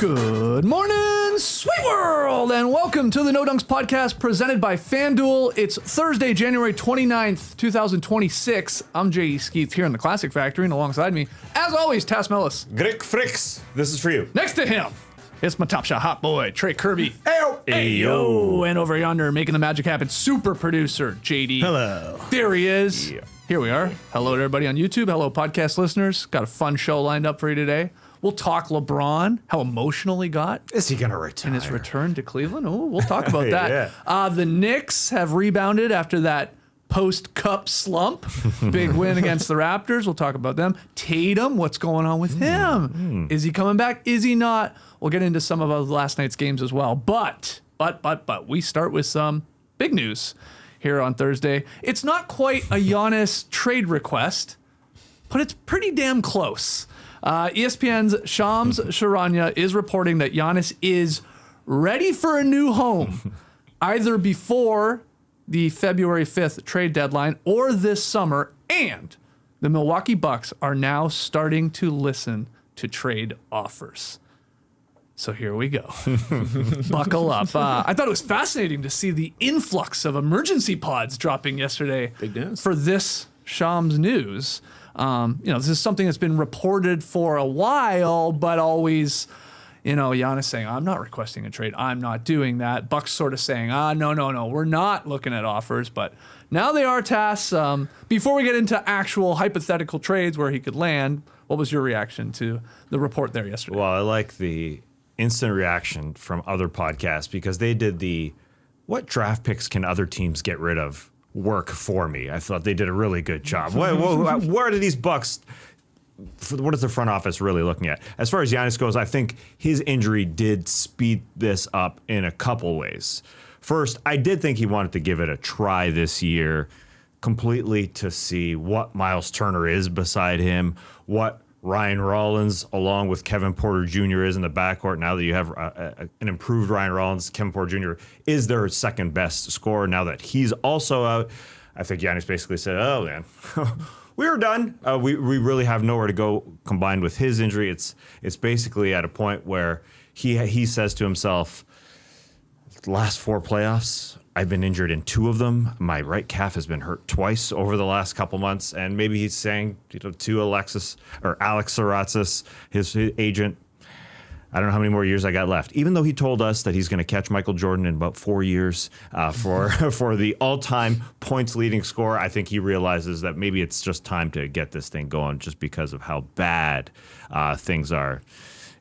Good morning, sweet world, and welcome to the No Dunks podcast presented by FanDuel. It's Thursday, January 29th, 2026. I'm J.E. Skeets here in the Classic Factory, and alongside me, as always, Tass Mellis. Grick Fricks, this is for you. Next to him, it's my top shot hot boy, Trey Kirby. Ayo! Ayo! And over yonder, making the magic happen, super producer, JD. Hello. There he is. Yeah. Here we are. Hello to everybody on YouTube. Hello, podcast listeners. Got a fun show lined up for you today. We'll talk LeBron, how emotional he got Is he going to retire? in his return to Cleveland. Oh, we'll talk about that. Yeah. The Knicks have rebounded after that post-cup slump. Big win against the Raptors. We'll talk about them. Tatum, what's going on with him? Is he coming back? Is he not? We'll get into some of last night's games as well. But we start with some big news here on Thursday. It's not quite a Giannis trade request, but it's pretty damn close. ESPN's Shams Charania is reporting that Giannis is ready for a new home, either before the February 5th trade deadline or this summer, and the Milwaukee Bucks are now starting to listen to trade offers. So here we go. Buckle up. I thought it was fascinating to see the influx of emergency pods dropping yesterday. Big news. For this Shams news. This is something that's been reported for a while, but always, Giannis saying, I'm not requesting a trade. I'm not doing that. Bucks sort of saying, no, we're not looking at offers. But now they are, Tass. Before we get into actual hypothetical trades where he could land, what was your reaction to the report there yesterday? Well, I like the instant reaction from other podcasts because they did the what draft picks can other teams get rid of work for me. I thought they did a really good job. Where do these Bucks, what is the front office really looking at? As far as Giannis goes, I think his injury did speed this up in a couple ways. First, I did think he wanted to give it a try this year completely to see what Miles Turner is beside him, what Ryan Rollins, along with Kevin Porter Jr. is in the backcourt. Now that you have an improved Ryan Rollins, Kevin Porter Jr. is their second best scorer. Now that he's also out, I think Giannis basically said, oh, man, we were done. We really have nowhere to go combined with his injury. It's basically at a point where he says to himself, the last four playoffs, I've been injured in two of them. My right calf has been hurt twice over the last couple months. And maybe he's saying to Alex Saratzis, his agent, I don't know how many more years I got left. Even though he told us that he's going to catch Michael Jordan in about 4 years for the all-time points leading scorer, I think he realizes that maybe it's just time to get this thing going just because of how bad things are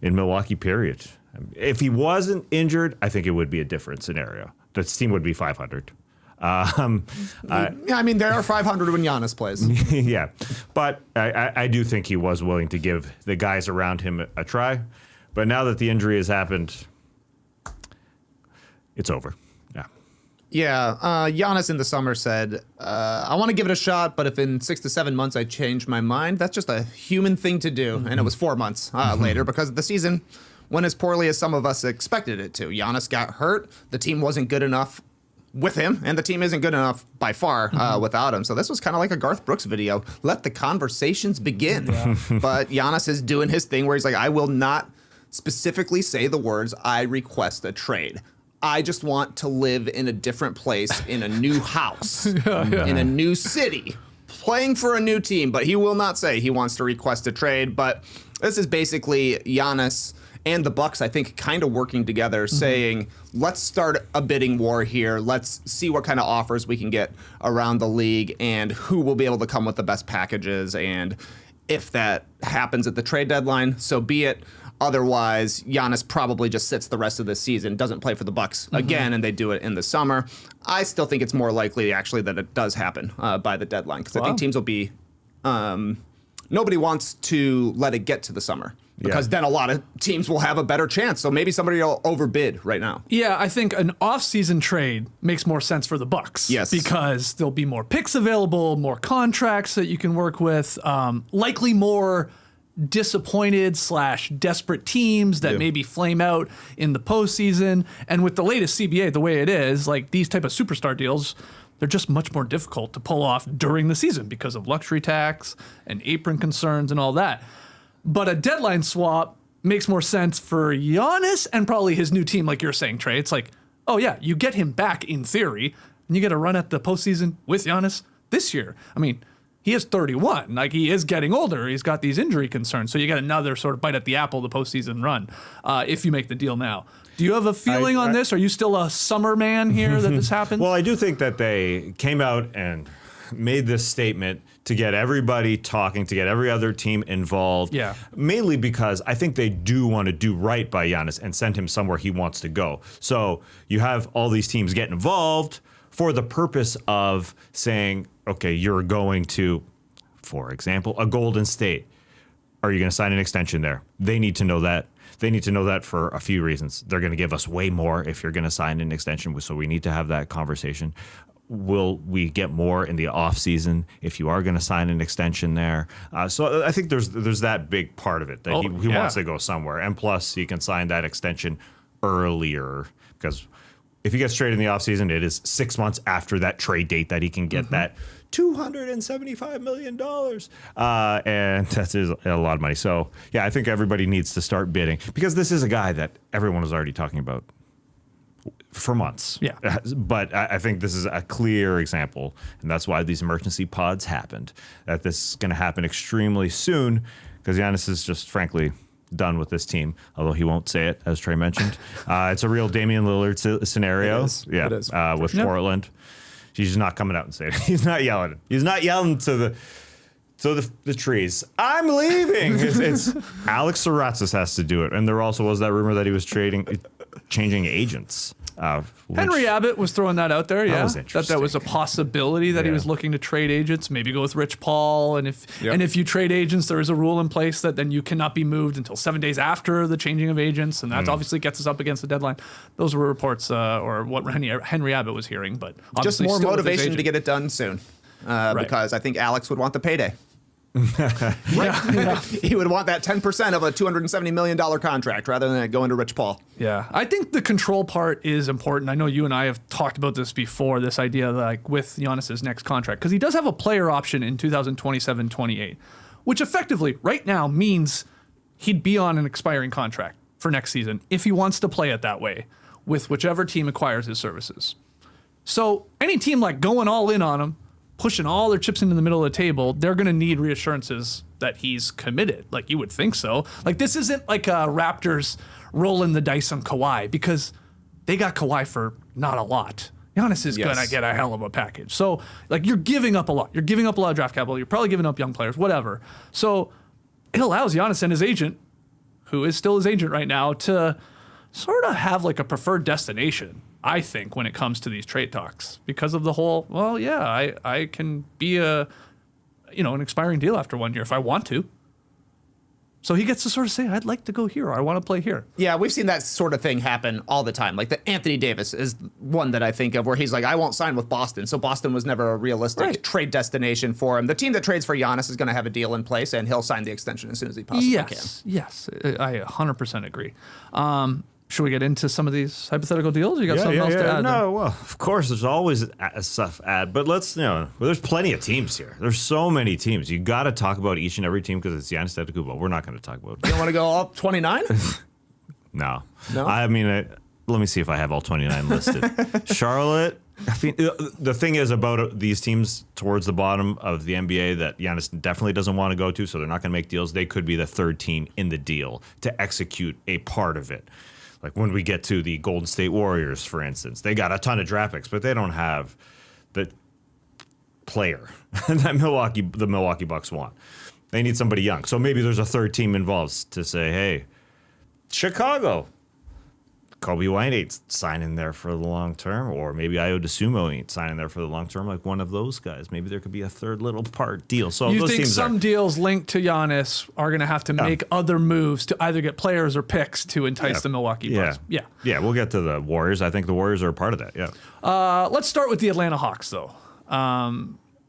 in Milwaukee, period. If he wasn't injured, I think it would be a different scenario. The team would be 500. They are 500 when Giannis plays. Yeah, but I do think he was willing to give the guys around him a try. But now that the injury has happened, it's over. Yeah. Yeah, Giannis in the summer said, I want to give it a shot, but if in 6 to 7 months I change my mind, that's just a human thing to do. And it was 4 months later because the season went as poorly as some of us expected it to. Giannis got hurt. The team wasn't good enough with him, and the team isn't good enough by far without him. So this was kind of like a Garth Brooks video. Let the conversations begin. Yeah. But Giannis is doing his thing where he's like, I will not specifically say the words, I request a trade. I just want to live in a different place, in a new house, in a new city, playing for a new team. But he will not say he wants to request a trade. But this is basically Giannis and the Bucks, I think, kind of working together, saying, let's start a bidding war here. Let's see what kind of offers we can get around the league and who will be able to come with the best packages. And if that happens at the trade deadline, so be it. Otherwise, Giannis probably just sits the rest of the season, doesn't play for the Bucks again, and they do it in the summer. I still think it's more likely, actually, that it does happen by the deadline, because I think teams will be nobody wants to let it get to the summer. Because then a lot of teams will have a better chance. So maybe somebody will overbid right now. Yeah, I think an off-season trade makes more sense for the Bucks. Yes. Because there'll be more picks available, more contracts that you can work with, likely more disappointed / desperate teams that maybe flame out in the postseason. And with the latest CBA, the way it is, like these type of superstar deals, they're just much more difficult to pull off during the season because of luxury tax and apron concerns and all that. But a deadline swap makes more sense for Giannis and probably his new team, like you're saying, Trey. It's like, oh yeah, you get him back in theory, and you get a run at the postseason with Giannis this year. I mean, he is 31. Like, he is getting older. He's got these injury concerns. So you get another sort of bite at the apple, the postseason run, if you make the deal now. Do you have a feeling on this? Are you still a summer man here that this happens? Well, I do think that they came out and made this statement to get everybody talking, to get every other team involved. Yeah. Mainly because I think they do want to do right by Giannis and send him somewhere he wants to go. So you have all these teams get involved for the purpose of saying, okay, you're going to, for example, a Golden State. Are you going to sign an extension there? They need to know that. They need to know that for a few reasons. They're going to give us way more if you're going to sign an extension, so we need to have that conversation. Will we get more in the offseason if you are going to sign an extension there? So I think there's that big part of it, that he wants to go somewhere. And plus, he can sign that extension earlier, because if he gets traded in the offseason, it is 6 months after that trade date that he can get that $275 million. And that's a lot of money. So, yeah, I think everybody needs to start bidding, because this is a guy that everyone was already talking about for months. Yeah. But I think this is a clear example, and that's why these emergency pods happened, that this is going to happen extremely soon, because Giannis is just, frankly, done with this team, although he won't say it, as Trey mentioned. It's a real Damian Lillard scenario. It is. Yeah, It is. with Portland. He's just not coming out and saying it. He's not yelling. He's not yelling to the trees. I'm leaving. It's Alex Saratzis has to do it. And there also was that rumor that he was changing agents. Henry Abbott was throwing that out there, yeah. was That was a possibility that he was looking to trade agents, maybe go with Rich Paul. And if you trade agents, there is a rule in place that then you cannot be moved until 7 days after the changing of agents. And that obviously gets us up against the deadline. Those were reports or what Henry Abbott was hearing. But just more motivation to get it done soon, because I think Alex would want the payday. He would want that 10% of a $270 million contract rather than it going to Rich Paul. Yeah, I think the control part is important. I know you and I have talked about this before, this idea that, like, with Giannis's next contract, because he does have a player option in 2027-28, which effectively right now means he'd be on an expiring contract for next season if he wants to play it that way with whichever team acquires his services. So any team like going all in on him, pushing all their chips into the middle of the table, they're going to need reassurances that he's committed. Like, you would think so. Like, this isn't like Raptors rolling the dice on Kawhi, because they got Kawhi for not a lot. Giannis is going to get a hell of a package. So, like, you're giving up a lot. You're giving up a lot of draft capital. You're probably giving up young players, whatever. So it allows Giannis and his agent, who is still his agent right now, to sort of have like a preferred destination, I think, when it comes to these trade talks, because of the whole, well, yeah, I can be an expiring deal after 1 year if I want to. So he gets to sort of say, I'd like to go here, or I want to play here. Yeah, we've seen that sort of thing happen all the time. Like, the Anthony Davis is one that I think of, where he's like, I won't sign with Boston. So Boston was never a realistic trade destination for him. The team that trades for Giannis is going to have a deal in place, and he'll sign the extension as soon as he possibly can. Yes, I 100% agree. Should we get into some of these hypothetical deals? You got something else to add? No, well, of course, there's always stuff to add, but let's, there's plenty of teams here. There's so many teams. You got to talk about each and every team because it's Giannis Antetokounmpo. We're not going to talk about it. You don't want to go all 29? No. I mean, let me see if I have all 29 listed. Charlotte. I mean, the thing is about these teams towards the bottom of the NBA that Giannis definitely doesn't want to go to, so they're not going to make deals. They could be the third team in the deal to execute a part of it. Like when we get to the Golden State Warriors, for instance, they got a ton of draft picks, but they don't have the player that the Milwaukee Bucks want. They need somebody young. So maybe there's a third team involved to say, hey, Chicago, Kobe White ain't signing there for the long term, or maybe Ayo DeSumo ain't signing there for the long term, like one of those guys. Maybe there could be a third little part deal. So you those think teams some deals linked to Giannis are going to have to make other moves to either get players or picks to entice the Milwaukee Bucks? Yeah, we'll get to the Warriors. I think the Warriors are a part of that, yeah. Let's start with the Atlanta Hawks, though,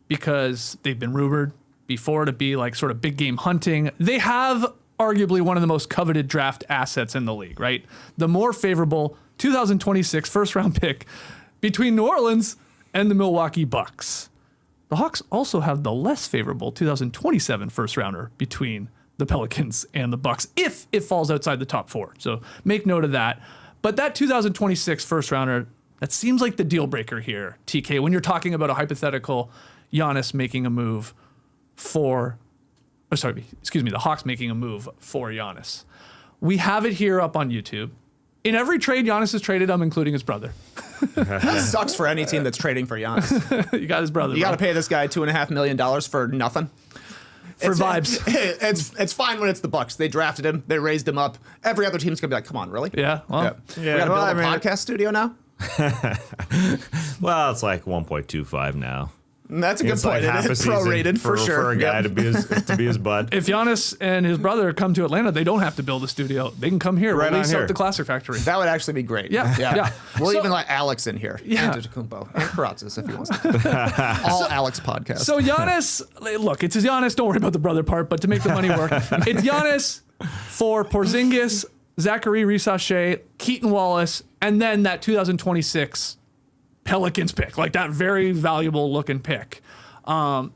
because they've been rumored before to be like sort of big game hunting. They have arguably one of the most coveted draft assets in the league, right? The more favorable 2026 first-round pick between New Orleans and the Milwaukee Bucks. The Hawks also have the less favorable 2027 first-rounder between the Pelicans and the Bucks if it falls outside the top 4. So make note of that. But that 2026 first rounder, that seems like the deal breaker here, TK, when you're talking about a hypothetical Giannis making a move the Hawks making a move for Giannis. We have it here up on YouTube. In every trade Giannis has traded, I'm including his brother. That sucks for any team that's trading for Giannis. You got his brother. You got to pay this guy $2.5 million for nothing. Vibes. It's fine when it's the Bucks. They drafted him. They raised him up. Every other team's gonna be like, come on, really? Yeah. Well, we gotta build a podcast studio now. Well, it's like 1.25 now. And that's a good It's point. like half It a is season prorated for sure. for a guy to be his bud. if Giannis and his brother come to Atlanta, they don't have to build a studio. They can come here. Right We'll on lease here. out the Classic Factory. That would actually be great. Yeah. We'll So- even let Alex in here. Yeah. Antetokounmpo and Karatsis if he wants to. All Alex podcasts. So Giannis, look, it's Giannis. Don't worry about the brother part, but to make the money work, it's Giannis for Porzingis, Zachary Risache, Keaton Wallace, and then that 2026 Pelicans pick, like that very valuable looking pick. Again,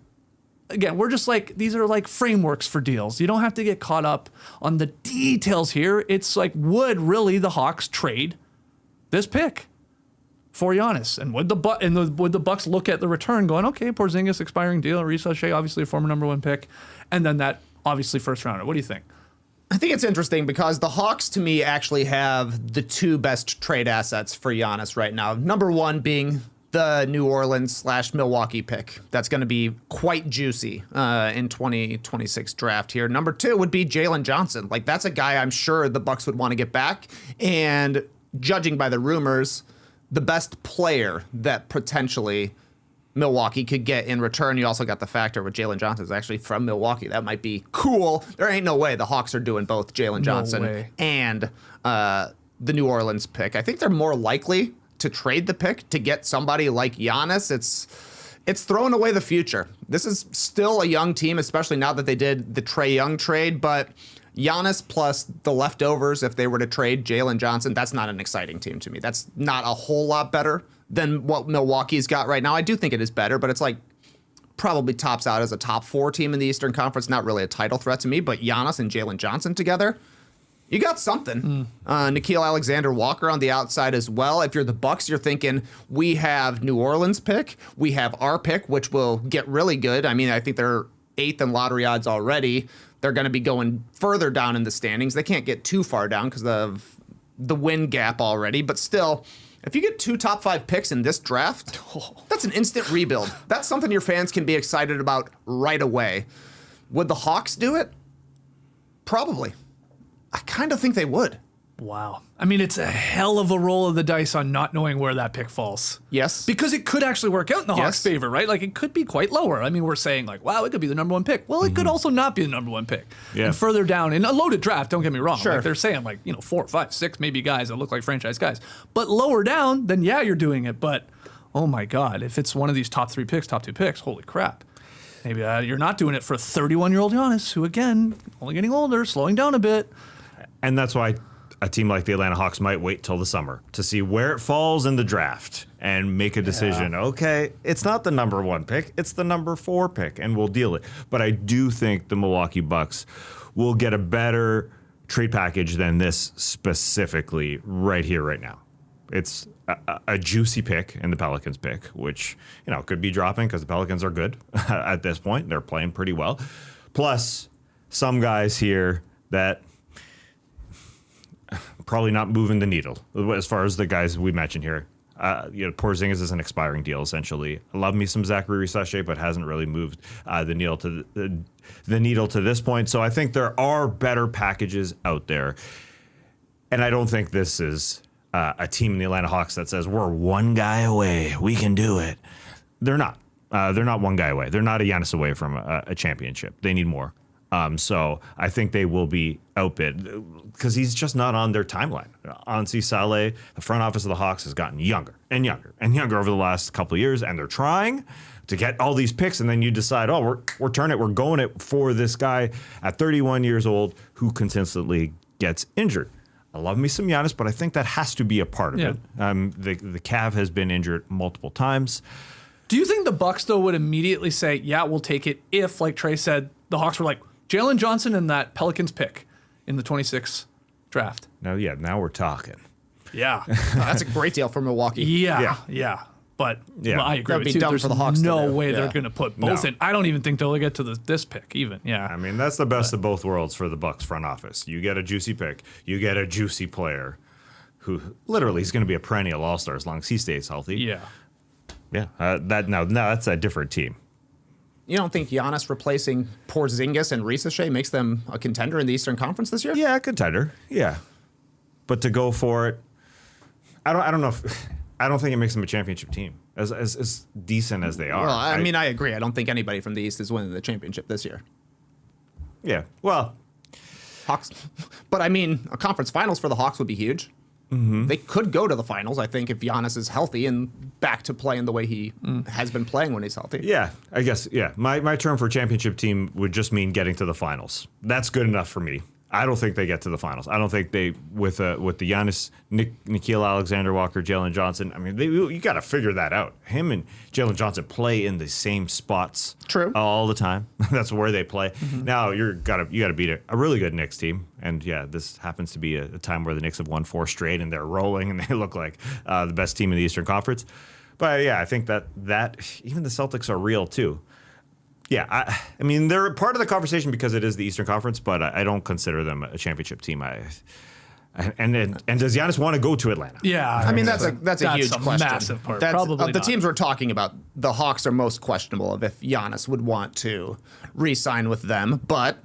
we're just like, these are like frameworks for deals. You don't have to get caught up on the details here. It's like, would really the Hawks trade this pick for Giannis? And would the Bucks look at the return going, okay, Porzingis expiring deal, Risache, obviously a former number 1 pick, and then that obviously first rounder. What do you think? I think it's interesting because the Hawks, to me, actually have the 2 best trade assets for Giannis right now. Number 1 being the New Orleans/Milwaukee pick. That's going to be quite juicy in 2026 draft here. Number 2 would be Jalen Johnson. Like, that's a guy I'm sure the Bucks would want to get back. And judging by the rumors, the best player that potentially Milwaukee could get in return. You also got the factor with Jalen Johnson is actually from Milwaukee. That might be cool. There ain't no way the Hawks are doing both Jalen Johnson way. and the New Orleans pick. I think they're more likely to trade the pick to get somebody like Giannis. It's throwing away the future. This is still a young team, especially now that they did the Trae Young trade, but Giannis plus the leftovers, if they were to trade Jalen Johnson, that's not an exciting team to me. That's not a whole lot better than what Milwaukee's got right now. I do think it is better, but it's like probably tops out as a top 4 team in the Eastern Conference. Not really a title threat to me, but Giannis and Jalen Johnson together, you got something. Nickeil Alexander-Walker on the outside as well. If you're the Bucks, you're thinking we have New Orleans pick, we have our pick, which will get really good. I mean, I think they're 8th in lottery odds already. They're going to be going further down in the standings. They can't get too far down because of the win gap already, but still, if you get 2 top 5 picks in this draft, that's an instant rebuild. That's something your fans can be excited about right away. Would the Hawks do it? Probably. I kind of think they would. Wow. I mean, it's a hell of a roll of the dice on not knowing where that pick falls. Yes. Because it could actually work out in the Hawks' favor, right? Like, it could be quite lower. I mean, we're saying, like, wow, it could be the number 1 pick. Well, it could also not be the number 1 pick. Yeah. And further down in a loaded draft, don't get me wrong. Sure. Like, they're saying, like, 4, 5, 6 maybe guys that look like franchise guys. But lower down, then yeah, you're doing it. But, oh my God, if it's one of these top 3 picks, top 2 picks, holy crap. Maybe you're not doing it for 31-year-old Giannis, who, again, only getting older, slowing down a bit. And that's why a team like the Atlanta Hawks might wait till the summer to see where it falls in the draft and make a decision. Yeah. Okay, it's not the number 1 pick, it's the number 4 pick, and we'll deal it. But I do think the Milwaukee Bucks will get a better trade package than this specifically right here, right now. It's a juicy pick in the Pelicans pick, which, could be dropping because the Pelicans are good at this point. They're playing pretty well. Plus, some guys here that probably not moving the needle as far as the guys we mentioned here. Porzingis is an expiring deal, essentially. I love me some Zachary Risache, but hasn't really moved the needle to this point. So I think there are better packages out there. And I don't think this is a team in the Atlanta Hawks that says, we're 1 guy away, we can do it. They're not. They're not 1 guy away. They're not a Giannis away from a championship. They need more. So I think they will be outbid because he's just not on their timeline. Ansi Saleh, the front office of the Hawks, has gotten younger and younger and younger over the last couple of years, and they're trying to get all these picks, and then you decide, we're turning it, we're going it for this guy at 31 years old who consistently gets injured. I love me some Giannis, but I think that has to be a part of it. The calf has been injured multiple times. Do you think the Bucks, though, would immediately say, yeah, we'll take it if, like Trey said, the Hawks were like, Jalen Johnson and that Pelicans pick in the 26th draft. Now we're talking. Yeah. That's a great deal for Milwaukee. Yeah. But Yeah. I agree That'd with be you. dumb There's for the Hawks to no do. way they're Yeah. going to put both No. in. I don't even think they'll get to this pick even. Yeah. I mean, that's the best of both worlds for the Bucks front office. You get a juicy pick. You get a juicy player who literally is going to be a perennial all-star as long as he stays healthy. Yeah. Yeah. Now that's a different team. You don't think Giannis replacing Porzingis and Ricochet makes them a contender in the Eastern Conference this year? Yeah, contender. Yeah. But to go for it, I don't know if I don't think it makes them a championship team as decent as they are. Well, I mean, I agree. I don't think anybody from the East is winning the championship this year. Yeah. Well, Hawks, but I mean, a conference finals for the Hawks would be huge. They could go to the finals, I think, if Giannis is healthy and back to playing the way he has been playing when he's healthy. yeah, I guess, yeah. My term for championship team would just mean getting to the finals. That's good enough for me. I don't think they get to the finals. I don't think they, with the Giannis, Nickeil Alexander-Walker, Jalen Johnson, I mean, you got to figure that out. Him and Jalen Johnson play in the same spots. True. All the time. That's where they play. Now, you got to beat a really good Knicks team. And, yeah, this happens to be a time where the Knicks have won 4 straight, and they're rolling, and they look like the best team in the Eastern Conference. But, yeah, I think that even the Celtics are real, too. Yeah, I mean, they're part of the conversation because it is the Eastern Conference, but I don't consider them a championship team. And does Giannis want to go to Atlanta? Yeah. I mean, that's a huge question. Massive part. That's, Probably of the not. teams we're talking about, the Hawks are most questionable of if Giannis would want to re-sign with them. But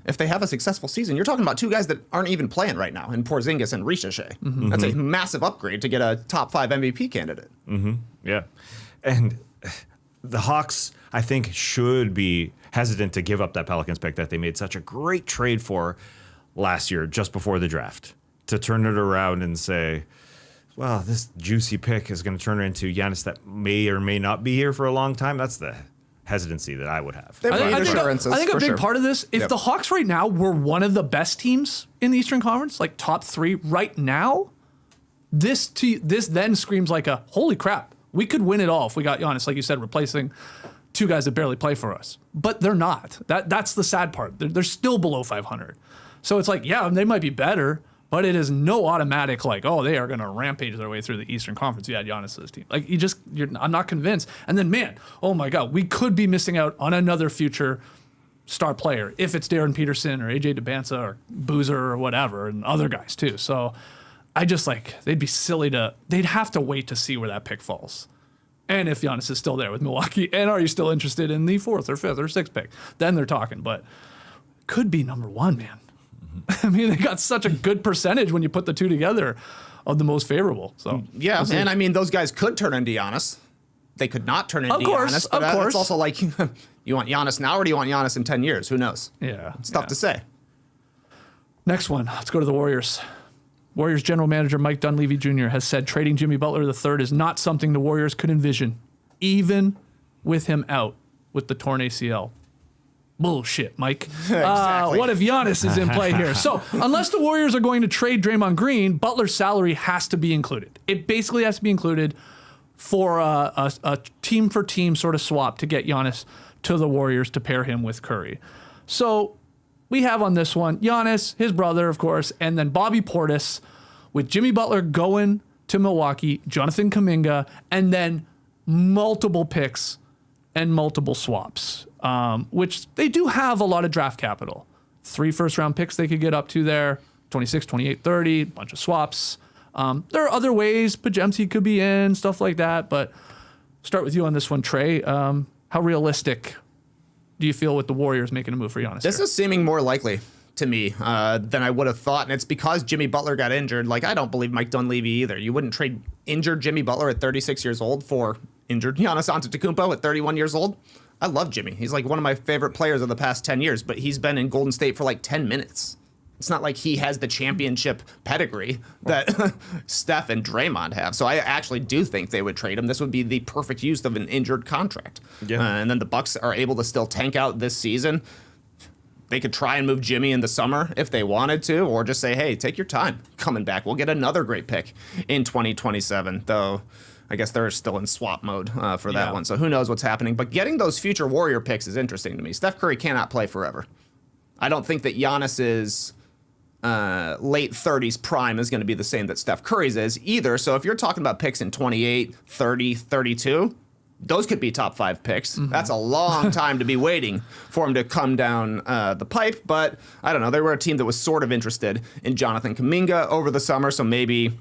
if they have a successful season, you're talking about 2 guys that aren't even playing right now, in Porzingis and Ricochet. That's a massive upgrade to get a top 5 MVP candidate. Yeah. And the Hawks, I think, should be hesitant to give up that Pelicans pick that they made such a great trade for last year, just before the draft, to turn it around and say, well, this juicy pick is going to turn into Giannis that may or may not be here for a long time. That's the hesitancy that I would have. They I need think assurances, a for big sure. part of this, if Yep. the Hawks right now were one of the best teams in the Eastern Conference, like top 3 right now, this then screams like a holy crap. We could win it all if we got Giannis, like you said, replacing 2 guys that barely play for us. But they're not. That's the sad part. They're still below 500. So it's like, yeah, they might be better, but it is no automatic like, oh, they are going to rampage their way through the Eastern Conference. You had Giannis to this team. Like, I'm not convinced. And then, man, oh my God, we could be missing out on another future star player if it's Darren Peterson or AJ DeBanza or Boozer or whatever, and other guys too. So I just they'd be silly they'd have to wait to see where that pick falls. And if Giannis is still there with Milwaukee, and are you still interested in the 4th or 5th or 6th pick? Then they're talking, but could be number 1, man. I mean, they got such a good percentage when you put the 2 together of the most favorable. So Yeah, and I mean, those guys could turn into Giannis. They could not turn into Giannis. But of course. It's also like, you want Giannis now or do you want Giannis in 10 years? Who knows? Yeah, It's tough to say. Next one, let's go to the Warriors. Warriors general manager Mike Dunleavy Jr. has said trading Jimmy Butler III is not something the Warriors could envision, even with him out with the torn ACL. Bullshit, Mike. Exactly. What if Giannis is in play here? So, unless the Warriors are going to trade Draymond Green, Butler's salary has to be included. It basically has to be included for a team-for-team sort of swap to get Giannis to the Warriors to pair him with Curry. So, we have on this one Giannis, his brother, of course, and then Bobby Portis with Jimmy Butler going to Milwaukee, Jonathan Kuminga, and then multiple picks and multiple swaps, which they do have a lot of draft capital. 3 first-round picks they could get up to there, 26, 28, 30, bunch of swaps. There are other ways Pajemski could be in, stuff like that, but start with you on this one, Trey. How realistic do you feel with the Warriors making a move for Giannis? This here? is seeming more likely to me than I would have thought, and it's because Jimmy Butler got injured. Like, I don't believe Mike Dunleavy either. You wouldn't trade injured Jimmy Butler at 36 years old for injured Giannis Antetokounmpo at 31 years old. I love Jimmy. He's like one of my favorite players of the past 10 years, but he's been in Golden State for like 10 minutes. It's not like he has the championship pedigree that Steph and Draymond have. So I actually do think they would trade him. This would be the perfect use of an injured contract. Yeah. And then the Bucks are able to still tank out this season. They could try and move Jimmy in the summer if they wanted to, or just say, hey, take your time coming back. We'll get another great pick in 2027. Though I guess they're still in swap mode for that Yeah. one. So who knows what's happening. But getting those future Warrior picks is interesting to me. Steph Curry cannot play forever. I don't think that Giannis's late 30s prime is going to be the same that Steph Curry's is either. So if you're talking about picks in 28, 30, 32, those could be top 5 picks. That's a long time to be waiting for him to come down the pipe. But I don't know. They were a team that was sort of interested in Jonathan Kuminga over the summer. So maybe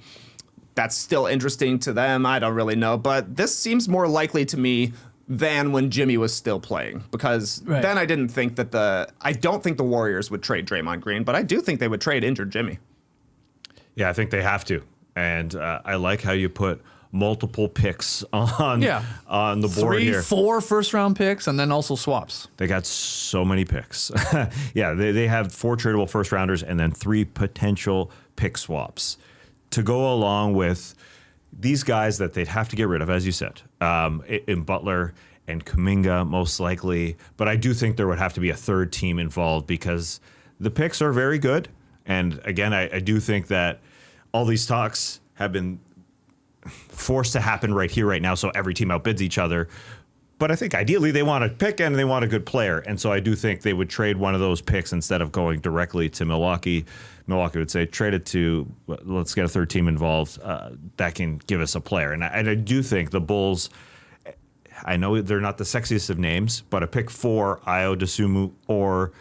that's still interesting to them. I don't really know. But this seems more likely to me than when Jimmy was still playing, because then I don't think the Warriors would trade Draymond Green, but I do think they would trade injured Jimmy. Yeah, I think they have to. And I like how you put multiple picks on the board 3, here. 4 first-round picks, and then also swaps. They got so many picks. Yeah, they have 4 tradable first-rounders and then 3 potential pick swaps to go along with these guys that they'd have to get rid of, as you said, in Butler and Kuminga most likely. But I do think there would have to be a third team involved because the picks are very good. And again, I do think that all these talks have been forced to happen right here, right now, so every team outbids each other. But I think ideally they want a pick and they want a good player. And so I do think they would trade one of those picks instead of going directly to Milwaukee. Milwaukee would say, trade it to, let's get a third team involved that can give us a player. And I do think the Bulls, I know they're not the sexiest of names, but a pick for Ayo Dosunmu or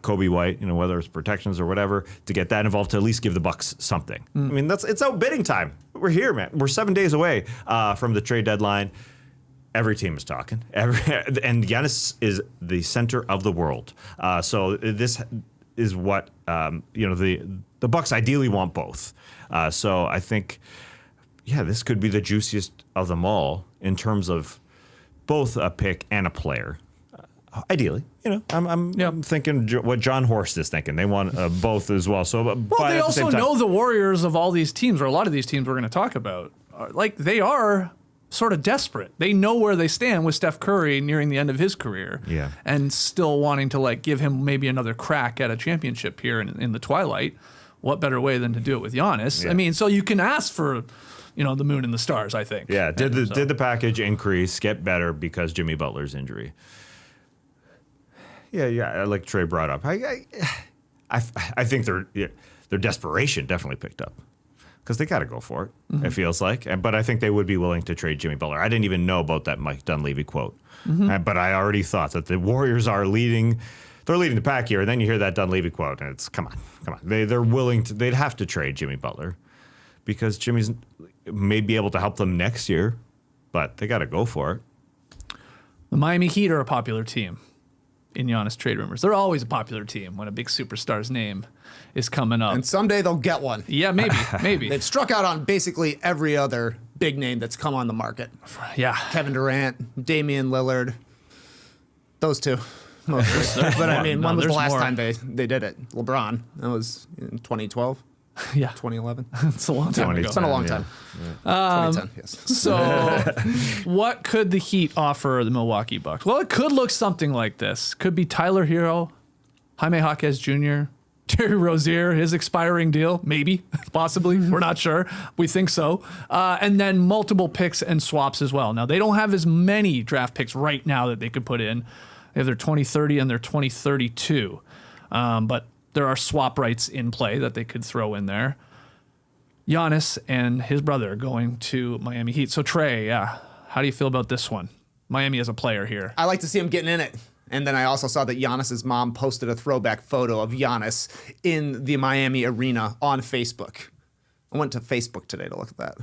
Kobe White, whether it's protections or whatever, to get that involved to at least give the Bucks something. I mean, it's outbidding time. We're here, man. We're 7 days away from the trade deadline. Every team is talking. And Giannis is the center of the world. So this is what the Bucks ideally want both. So I think, this could be the juiciest of them all in terms of both a pick and a player. Ideally, I'm thinking what John Horst is thinking. They want both as well. So, they also know the Warriors of all these teams, or a lot of these teams we're going to talk about. They are sort of desperate. They know where they stand with Steph Curry nearing the end of his career, and still wanting to give him maybe another crack at a championship here in the twilight. What better way than to do it with Giannis? Yeah. I mean, so you can ask for, the moon and the stars. I think. Yeah. Did the package increase get better because Jimmy Butler's injury? Yeah. Like Trey brought up, I think their desperation definitely picked up. Because they got to go for it, it feels like. But I think they would be willing to trade Jimmy Butler. I didn't even know about that Mike Dunleavy quote. But I already thought that the Warriors are leading. They're leading the pack here. And then you hear that Dunleavy quote, and it's, come on. They're willing to, they'd have to trade Jimmy Butler. Because Jimmy's may be able to help them next year. But they got to go for it. The Miami Heat are a popular team in Giannis trade rumors. They're always a popular team when a big superstar's name is coming up. And someday they'll get one. Yeah, maybe. They've struck out on basically every other big name that's come on the market. Yeah. Kevin Durant, Damian Lillard, those two. Mostly. But I mean, when was the last time they did it? LeBron. That was in 2012. Yeah. 2011. It's a long time ago. It's been a long time. 2010, yes. So what could the Heat offer the Milwaukee Bucks? Well, it could look something like this. Could be Tyler Hero, Jaime Jaquez Jr., Terry Rozier, his expiring deal, maybe, possibly. We're not sure. We think so. And then multiple picks and swaps as well. Now, they don't have as many draft picks right now that they could put in. They have their 2030 and their 2032. But there are swap rights in play that they could throw in there. Giannis and his brother going to Miami Heat. So, Trey, how do you feel about this one? Miami as a player here. I like to see him getting in it. And then I also saw that Giannis's mom posted a throwback photo of Giannis in the Miami arena on Facebook. I went to Facebook today to look at that.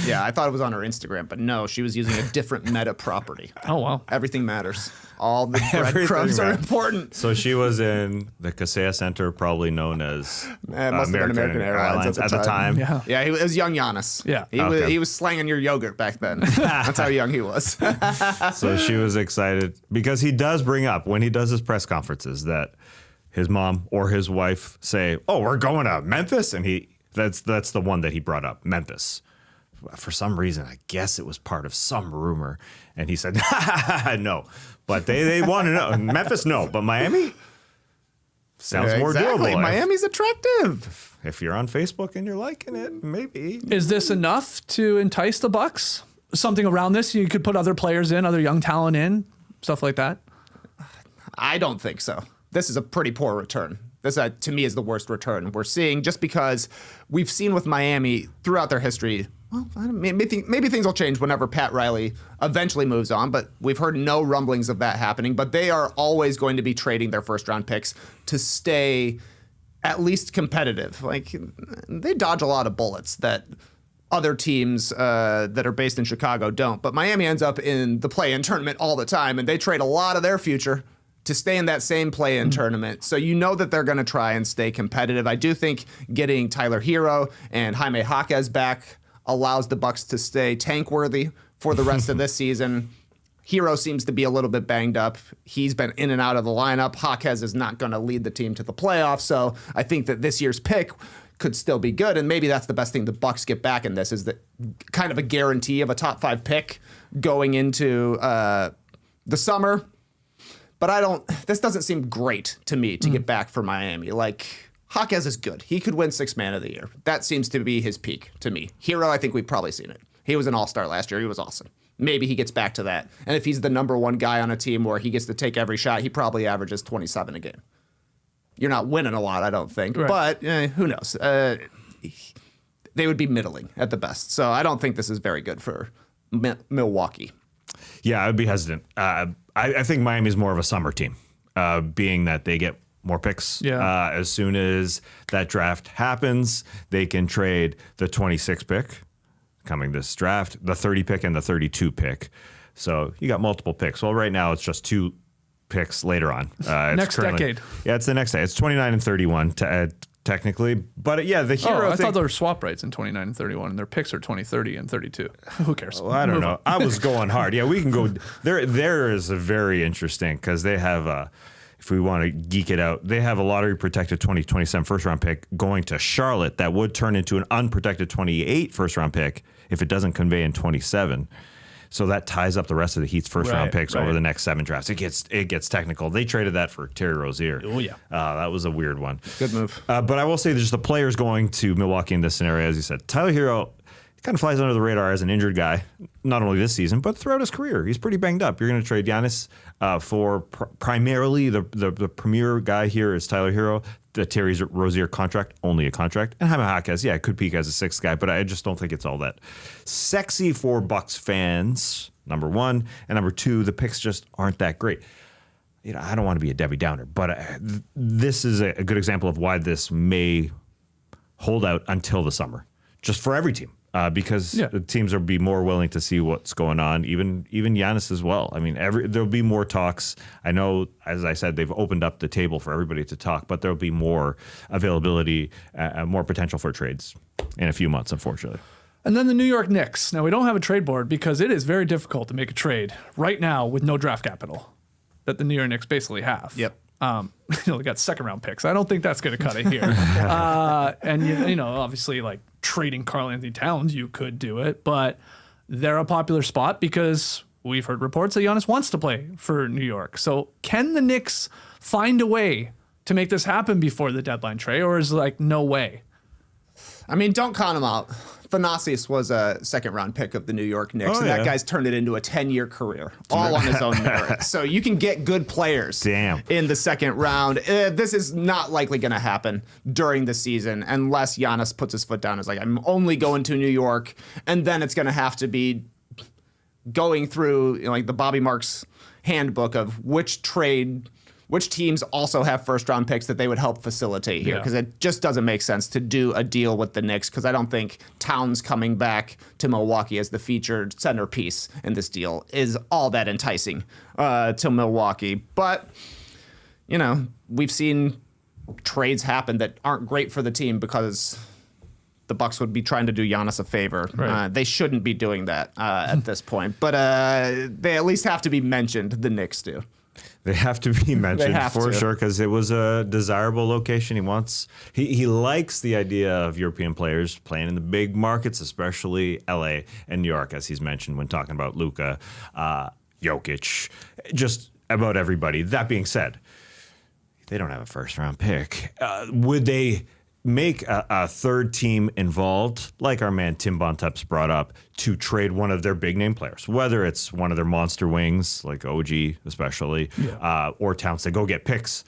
Yeah, I thought it was on her Instagram, but no, she was using a different Meta property. Oh, wow. Everything matters. All the breadcrumbs are important. So she was in the Kaseya Center, probably known as It must have been American Airlines at the time. Yeah. It was young Giannis. Yeah. He was slanging your yogurt back then. That's how young he was. So she was excited because he does bring up when he does his press conferences that his mom or his wife say, "Oh, we're going to Memphis," and that's the one that he brought up, Memphis. For some reason, I guess it was part of some rumor, and he said, "No." But they want to know Memphis, no, but Miami. Sounds more exactly. doable. Miami's attractive. If you're on Facebook and you're liking it, maybe. Is this enough to entice the Bucks? Something around this, you could put other players in, other young talent in, stuff like that. I don't think so. This is a pretty poor return. This, to me, is the worst return we're seeing, just because we've seen with Miami throughout their history. Well, maybe things will change whenever Pat Riley eventually moves on, but we've heard no rumblings of that happening. But they are always going to be trading their first-round picks to stay at least competitive. Like, they dodge a lot of bullets that other teams that are based in Chicago don't. But Miami ends up in the play-in tournament all the time, and they trade a lot of their future to stay in that same play-in tournament. So you know that they're going to try and stay competitive. I do think getting Tyler Hero and Jaime Jaquez back allows the Bucks to stay tank-worthy for the rest of this season. Hero seems to be a little bit banged up. He's been in and out of the lineup. Jaquez is not going to lead the team to the playoffs, so I think that this year's pick could still be good, and maybe that's the best thing the Bucks get back in this, is that kind of a guarantee of a top 5 pick going into the summer. But this doesn't seem great to me to get back for Miami. Like, Jaquez is good. He could win 6th Man of the Year. That seems to be his peak to me. Hero, I think we've probably seen it. He was an all-star last year. He was awesome. Maybe he gets back to that. And if he's the number 1 guy on a team where he gets to take every shot, he probably averages 27 a game. You're not winning a lot, I don't think. Right. But who knows? They would be middling at the best. So I don't think this is very good for Milwaukee. Yeah, I would be hesitant. I think Miami's more of a summer team, being that they get more picks. Yeah. As soon as that draft happens, they can trade the 26th pick coming this draft, the 30 pick, and the 32 pick. So you got multiple picks. Well, right now it's just 2 picks later on. Next decade. Yeah, it's the next day. It's 29 and 31 technically. But the Hero I thought they were swap rights in 29 and 31, and their picks are 20, 30, and 32. Who cares? Well, I don't know. I was going hard. Yeah, we can go. There is a very interesting, because they have if we want to geek it out, they have a lottery protected 2027 first round pick going to Charlotte that would turn into an unprotected 28 first round pick if it doesn't convey in 27. So that ties up the rest of the Heat's first round picks over the next 7 drafts. It gets technical. They traded that for Terry Rozier. Oh, yeah. That was a weird one. Good move. But I will say there's the players going to Milwaukee in this scenario, as you said. Tyler Hero kind of flies under the radar as an injured guy, not only this season, but throughout his career. He's pretty banged up. You're going to trade Giannis for primarily the premier guy here is Tyler Hero. The Terry Rozier contract, only a contract. And Jaime Jaquez, it could peak as a 6th guy, but I just don't think it's all that sexy for Bucks fans, number 1. And number 2, the picks just aren't that great. I don't want to be a Debbie Downer, but this is a good example of why this may hold out until the summer, just for every team. Because the teams will be more willing to see what's going on, even Giannis as well. I mean, there'll be more talks. I know, as I said, they've opened up the table for everybody to talk, but there'll be more availability, more potential for trades in a few months, unfortunately. And then the New York Knicks. Now, we don't have a trade board because it is very difficult to make a trade right now with no draft capital that the New York Knicks basically have. Yep. They got 2nd round picks. I don't think that's going to cut it here. And obviously, like trading Karl Anthony Towns, you could do it, but they're a popular spot because we've heard reports that Giannis wants to play for New York. So can the Knicks find a way to make this happen before the deadline, Trey, or is like no way? I mean, don't count him out. Thanasis was a 2nd round pick of the New York Knicks, and that guy's turned it into a 10-year career, all on his own merit. So you can get good players in the 2nd round. This is not likely going to happen during the season unless Giannis puts his foot down and is like, I'm only going to New York, and then it's going to have to be going through like the Bobby Marks handbook of which teams also have first-round picks that they would help facilitate here, because it just doesn't make sense to do a deal with the Knicks, because I don't think Towns coming back to Milwaukee as the featured centerpiece in this deal is all that enticing to Milwaukee. But, we've seen trades happen that aren't great for the team because the Bucks would be trying to do Giannis a favor. Right. They shouldn't be doing that at this point. But they at least have to be mentioned, the Knicks do. They have to be mentioned for sure, because it was a desirable location. He likes the idea of European players playing in the big markets, especially LA and New York, as he's mentioned when talking about Luka, Jokic, just about everybody. That being said, they don't have a first-round pick. Would they make a third team involved, like our man Tim Bontemps brought up, to trade one of their big-name players, whether it's one of their monster wings, like OG especially, or Towns to go get picks,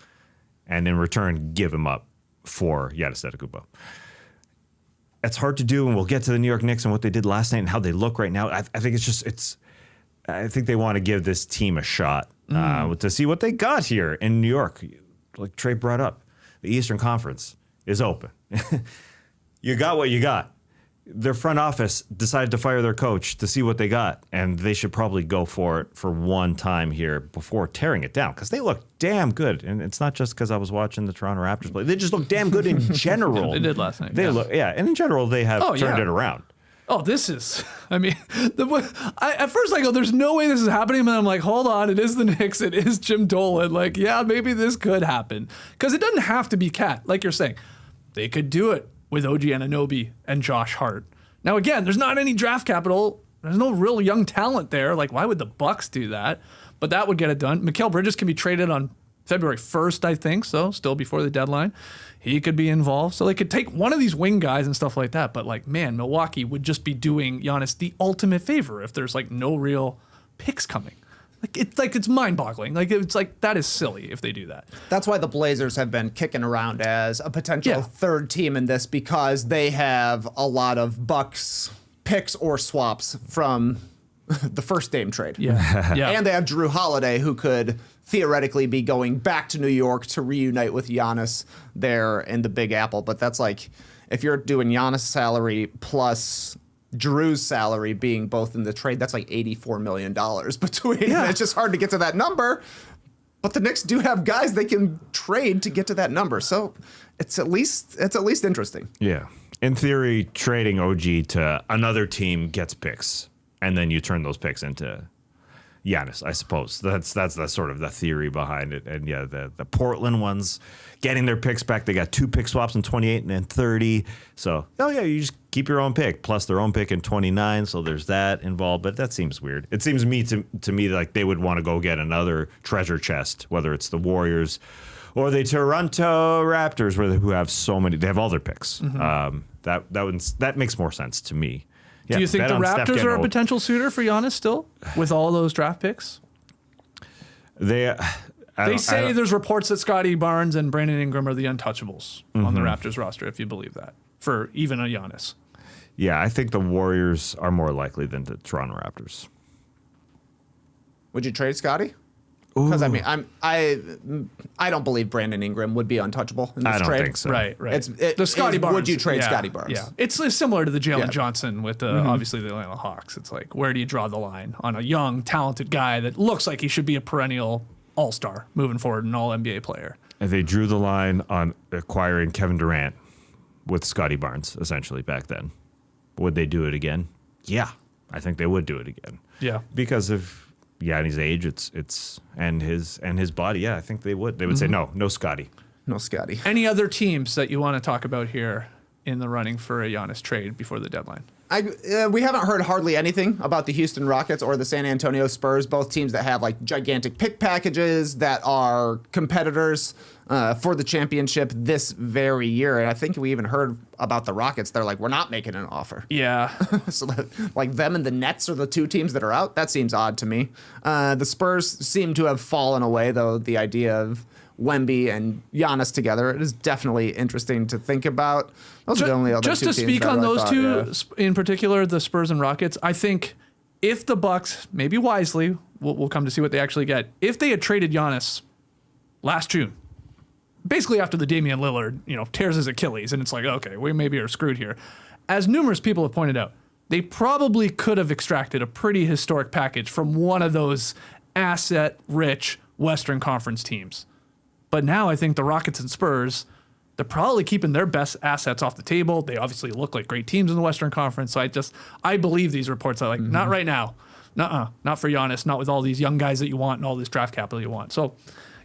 and in return give him up for Giannis Antetokounmpo? It's hard to do, and we'll get to the New York Knicks and what they did last night and how they look right now. I think I think they want to give this team a shot to see what they got here in New York. Like Trey brought up, the Eastern Conference is open. You got what you got. Their front office decided to fire their coach to see what they got, and they should probably go for it for one time here before tearing it down, because they look damn good. And it's not just because I was watching the Toronto Raptors play. They just look damn good in general. They did last night. And in general, they have turned it around. Oh, this is, I mean, at first I go, there's no way this is happening. And I'm like, hold on, it is the Knicks. It is Jim Dolan. Like, yeah, maybe this could happen. Because it doesn't have to be Cat, like you're saying. They could do it with OG Anunoby and Josh Hart. Now, again, there's not any draft capital. There's no real young talent there. Like, why would the Bucks do that? But that would get it done. Mikal Bridges can be traded on February 1st, I think, so still before the deadline. He could be involved. So they could take one of these wing guys and stuff like that. But, like, man, Milwaukee would just be doing Giannis the ultimate favor if there's, like, no real picks coming. It's mind-boggling. Like, it's like, that is silly if they do that. That's why the Blazers have been kicking around as a potential third team in this, because they have a lot of Bucks picks or swaps from the first Dame trade. Yeah. And they have Drew Holiday, who could theoretically be going back to New York to reunite with Giannis there in the Big Apple. But that's like, if you're doing Giannis' salary plus Drew's salary being both in the trade, that's like $84 million between. Yeah. It's just hard to get to that number. But the Knicks do have guys they can trade to get to that number. So it's at least interesting. Yeah. In theory, trading OG to another team gets picks, and then you turn those picks into Giannis, I suppose. That's sort of the theory behind it. And yeah, the Portland ones getting their picks back. They got 2 pick swaps in 28 and then 30. So, you just keep your own pick plus their own pick in 29. So there's that involved. But that seems weird. It seems to me like they would want to go get another treasure chest, whether it's the Warriors or the Toronto Raptors, who have so many. They have all their picks. Mm-hmm. That makes more sense to me. Yeah, do you think the Raptors are a potential suitor for Giannis still with all those draft picks? They say there's reports that Scottie Barnes and Brandon Ingram are the untouchables on the Raptors roster, if you believe that, for even a Giannis. Yeah, I think the Warriors are more likely than the Toronto Raptors. Would you trade Scottie? Because I mean, I don't believe Brandon Ingram would be untouchable in this trade. I don't think so. Right. The Scottie Barnes. Would you trade Scottie Barnes? Yeah, it's similar to the Jalen Johnson with obviously the Atlanta Hawks. It's like, where do you draw the line on a young, talented guy that looks like he should be a perennial all-star moving forward, an all-NBA player? And they drew the line on acquiring Kevin Durant with Scottie Barnes, essentially, back then. Would they do it again? Yeah, I think they would do it again. Yeah, because of Giannis' age, it's and his body. Yeah, I think they would. They would say no Scottie. No Scottie. Any other teams that you want to talk about here in the running for a Giannis trade before the deadline? We haven't heard hardly anything about the Houston Rockets or the San Antonio Spurs, both teams that have like gigantic pick packages that are competitors for the championship this very year. And I think we even heard about the Rockets. They're like, we're not making an offer. Yeah. So like them and the Nets are the 2 teams that are out. That seems odd to me. The Spurs seem to have fallen away, though. The idea of Wemby and Giannis together, it is definitely interesting to think about. Those are the only other just two to teams speak on those two in particular, the Spurs and Rockets. I think if the Bucks, maybe wisely, we'll come to see what they actually get. If they had traded Giannis last June, basically after the Damian Lillard, tears his Achilles, and it's like, okay, we maybe are screwed here. As numerous people have pointed out, they probably could have extracted a pretty historic package from one of those asset-rich Western Conference teams. But now I think the Rockets and Spurs, they're probably keeping their best assets off the table. They obviously look like great teams in the Western Conference. So I believe these reports. I like, not right now. Not for Giannis, not with all these young guys that you want and all this draft capital you want. So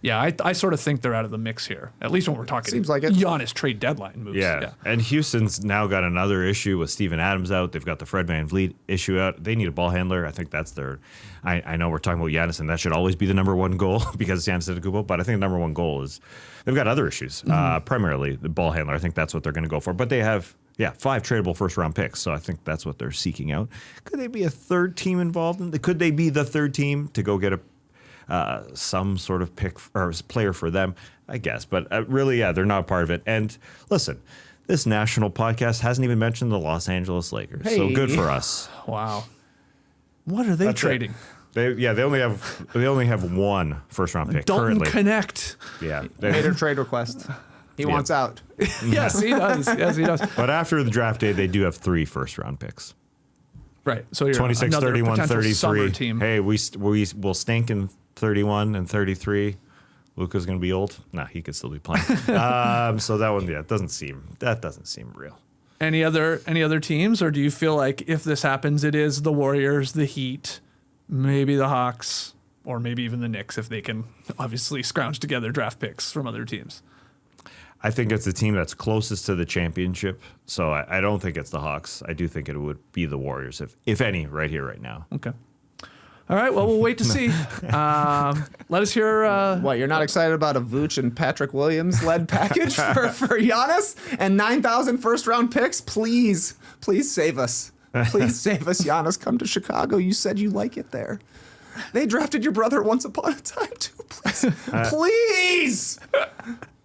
Yeah, I sort of think they're out of the mix here. At least when we're talking Seems like it. Giannis trade deadline moves. Yeah. And Houston's now got another issue with Steven Adams out. They've got the Fred VanVleet issue out. They need a ball handler. I think that's their. I know we're talking about Giannis, and that should always be the number one goal because it's Giannis Antetokounmpo. But I think the number one goal is they've got other issues. Primarily the ball handler. I think that's what they're going to go for. But they have 5 tradable first round picks. So I think that's what they're seeking out. Could they be a third team involved in? Could they be the third team to go get some sort of pick or player for them? I guess. But really, they're not part of it. And listen. This national podcast hasn't even mentioned the Los Angeles Lakers. Hey. So good for us. Wow. What are they That's trading? They only have 1 first round pick Dalton currently. Connect. Yeah. Made a trade request. He wants out. Yes, he does. Yes, he does. But after the draft day, they do have 3 first round picks. Right. So you're 26, another 31, potential summer 33. team. Hey, will stink in 31 and 33. Luka's going to be old. Nah, he could still be playing. So that one, doesn't seem real. Any other teams, or do you feel like if this happens, it is the Warriors, the Heat, maybe the Hawks, or maybe even the Knicks if they can obviously scrounge together draft picks from other teams? I think it's the team that's closest to the championship. So I don't think it's the Hawks. I do think it would be the Warriors, if any, right here, right now. Okay. All right. Well, we'll wait to see. Let us hear. What, you're not excited about a Vooch and Patrick Williams led package for Giannis and 9,000 first round picks? Please save us. Please save us, Giannis. Come to Chicago. You said you like it there. They drafted your brother once upon a time too. Please.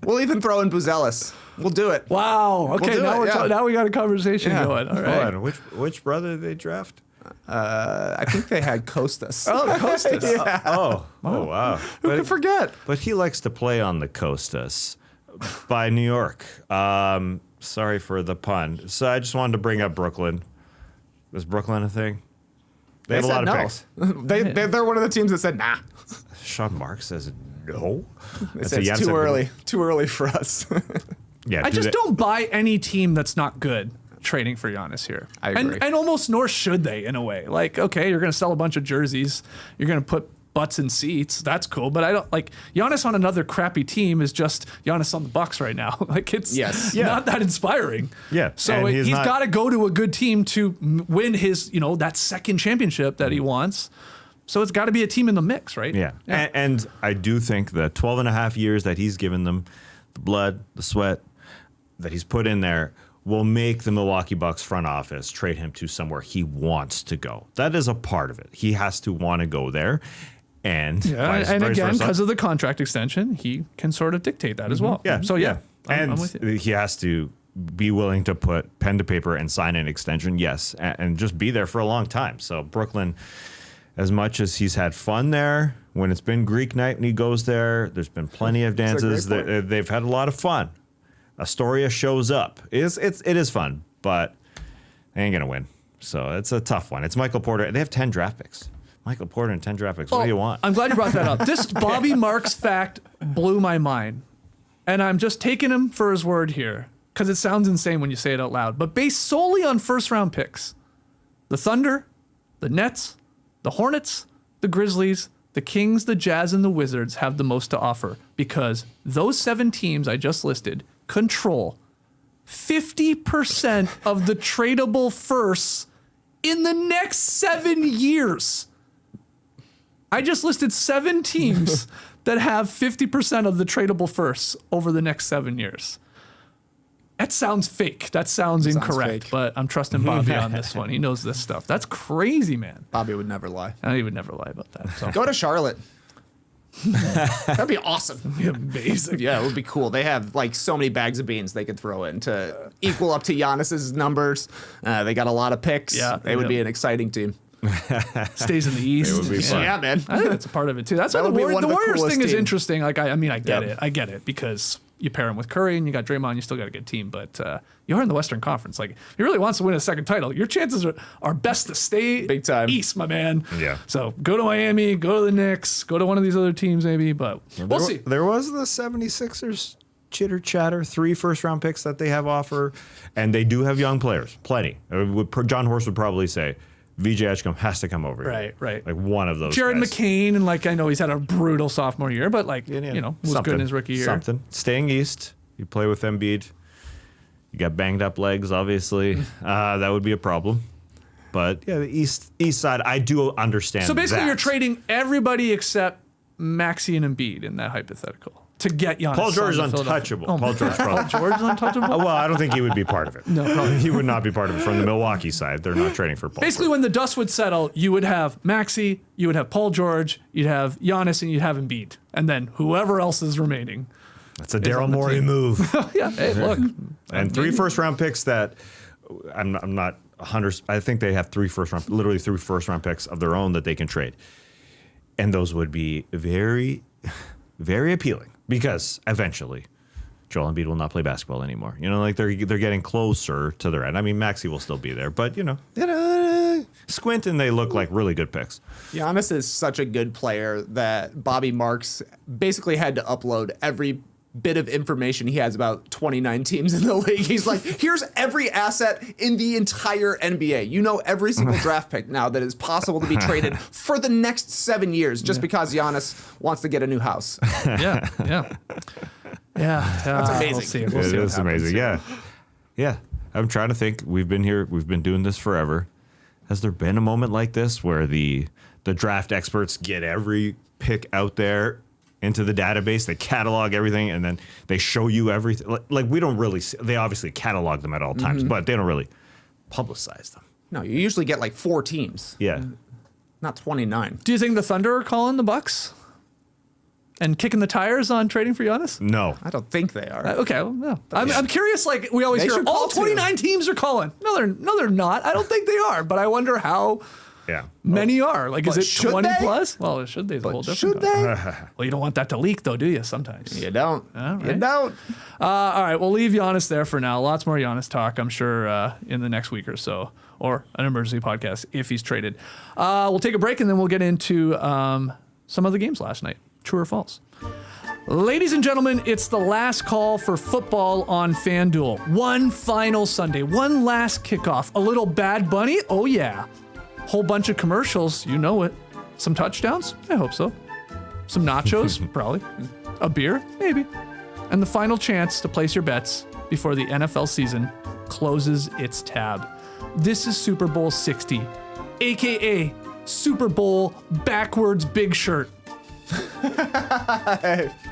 We'll even throw in Buzelis. We'll do it. Wow. Okay. Now we got a conversation going. All right. Hold on. Which brother did they draft? I think they had Costas. Oh, Costas. Yeah. Oh, wow. Who could forget? But he likes to play on the Costas by New York. Sorry for the pun. So I just wanted to bring up Brooklyn. Was Brooklyn a thing? They have a lot of picks. They're one of the teams that said nah. Sean Mark says no. They said it's too early. Too early for us. Yeah, I just don't buy any team that's not good trading for Giannis here. I agree. And almost nor should they in a way. Like, okay, you're going to sell a bunch of jerseys. You're going to put butts in seats. That's cool. But I don't like Giannis on another crappy team is just Giannis on the Bucks right now. Like it's not that inspiring. Yeah. So he's got to go to a good team to win his, that second championship that he wants. So it's got to be a team in the mix, right? Yeah. And I do think the 12 and a half years that he's given them, the blood, the sweat that he's put in there will make the Milwaukee Bucks front office trade him to somewhere he wants to go. That is a part of it. He has to want to go there. And again, because of the contract extension, he can sort of dictate that as well. Yeah. So I'm with you. He has to be willing to put pen to paper and sign an extension, yes, and just be there for a long time. So Brooklyn, as much as he's had fun there, when it's been Greek night and he goes there, there's been plenty of dances. They've had a lot of fun. Astoria shows up. It is fun, but they ain't gonna win. So it's a tough one. It's Michael Porter. They have 10 draft picks. Michael Porter and 10 draft picks. What do you want? I'm glad you brought that up. This Bobby Marks fact blew my mind. And I'm just taking him for his word here because it sounds insane when you say it out loud. But based solely on first round picks, the Thunder, the Nets, the Hornets, the Grizzlies, the Kings, the Jazz, and the Wizards have the most to offer because those 7 teams I just listed control 50% of the tradable firsts in the next 7 years. I just listed 7 teams that have 50% of the tradable firsts over the next 7 years. That sounds fake. That sounds incorrect, fake. but I'm trusting Bobby on this one. He knows this stuff. That's crazy, man. Bobby would never lie. He would never lie about that. So. Go to Charlotte. That'd be awesome. That'd be amazing. Yeah, it would be cool. They have like so many bags of beans they could throw in to equal up to Giannis's numbers. They got a lot of picks. Yeah, they would be an exciting team. Stays in the East. It would be fun. Yeah, man. I think that's a part of it too. That's That why would be one the of the Warriors coolest thing is team. interesting. Like I get Yeah. it. I get it because you pair him with Curry and you got Draymond, you still got a good team. But you're in the Western Conference. Like if he really wants to win a second title, your chances are best to stay Big time. East, my man. Yeah. So go to Miami, go to the Knicks, go to one of these other teams maybe. But we'll see. There was the 76ers chitter chatter, 3 first round picks that they have offer, and they do have young players, plenty. John Horst would probably say VJ Edgecombe has to come over here. Right. Like one of those Jared guys. McCain, and like I know he's had a brutal sophomore year, but like was good in his rookie year. Something. Staying east, you play with Embiid. You got banged up legs, obviously. That would be a problem. But yeah, the east side, I do understand. So basically, that. you're trading everybody except Maxey and Embiid in that hypothetical to get Giannis. Paul George is on to untouchable. Philadelphia. Paul George, Paul George is untouchable. well, I don't think he would be part of it. No, probably. He would not be part of it from the Milwaukee side. They're not trading for Paul. Basically, George. when the dust would settle, you would have Maxey, you would have Paul George, you'd have Giannis, and you'd have Embiid, and then whoever else is remaining. That's a Daryl Morey move. Yeah, hey, look, And 3 first-round picks that I'm not 100. I think they have 3 first-round picks of their own that they can trade, and those would be very, very appealing because eventually Joel Embiid will not play basketball anymore. You know, like they're getting closer to their end. I mean, Maxey will still be there, but squint and they look like really good picks. Giannis is such a good player that Bobby Marks basically had to upload every bit of information he has about 29 teams in the league. He's like, here's every asset in the entire NBA. You know every single draft pick now that is possible to be traded for the next 7 years just because Giannis wants to get a new house. yeah. That's amazing. We'll see It what is happens. amazing. Yeah. I'm trying to think. We've been here. We've been doing this forever. Has there been a moment like this where the draft experts get every pick out there into the database, they catalog everything, and then they show you everything? Like we don't really see, they obviously catalog them at all times, but they don't really publicize them. No, you usually get like 4 teams. Yeah. Not 29. Do you think the Thunder are calling the Bucks and kicking the tires on trading for Giannis? No. I don't think they are. Okay, well, no. I'm curious. Like we always They hear, should all call 29 teams are calling. No, they're not. I don't think they are. But I wonder how Yeah. many are. Like, is But it should 20 they? plus? Well, should they? Is a whole different Should they? Well, you don't want that to leak, though, do you? Sometimes. You don't. All You right. don't. All right, we'll leave Giannis there for now. Lots more Giannis talk, I'm sure, in the next week or so, or an emergency podcast if he's traded. We'll take a break and then we'll get into some of the games last night. True or false? Ladies and gentlemen, it's the last call for football on FanDuel. One final Sunday, one last kickoff. A little Bad Bunny? Oh, yeah. Whole bunch of commercials, you know it. Some touchdowns? I hope so. Some nachos? Probably. A beer? Maybe. And the final chance to place your bets before the NFL season closes its tab. This is Super Bowl 60, aka Super Bowl backwards big shirt.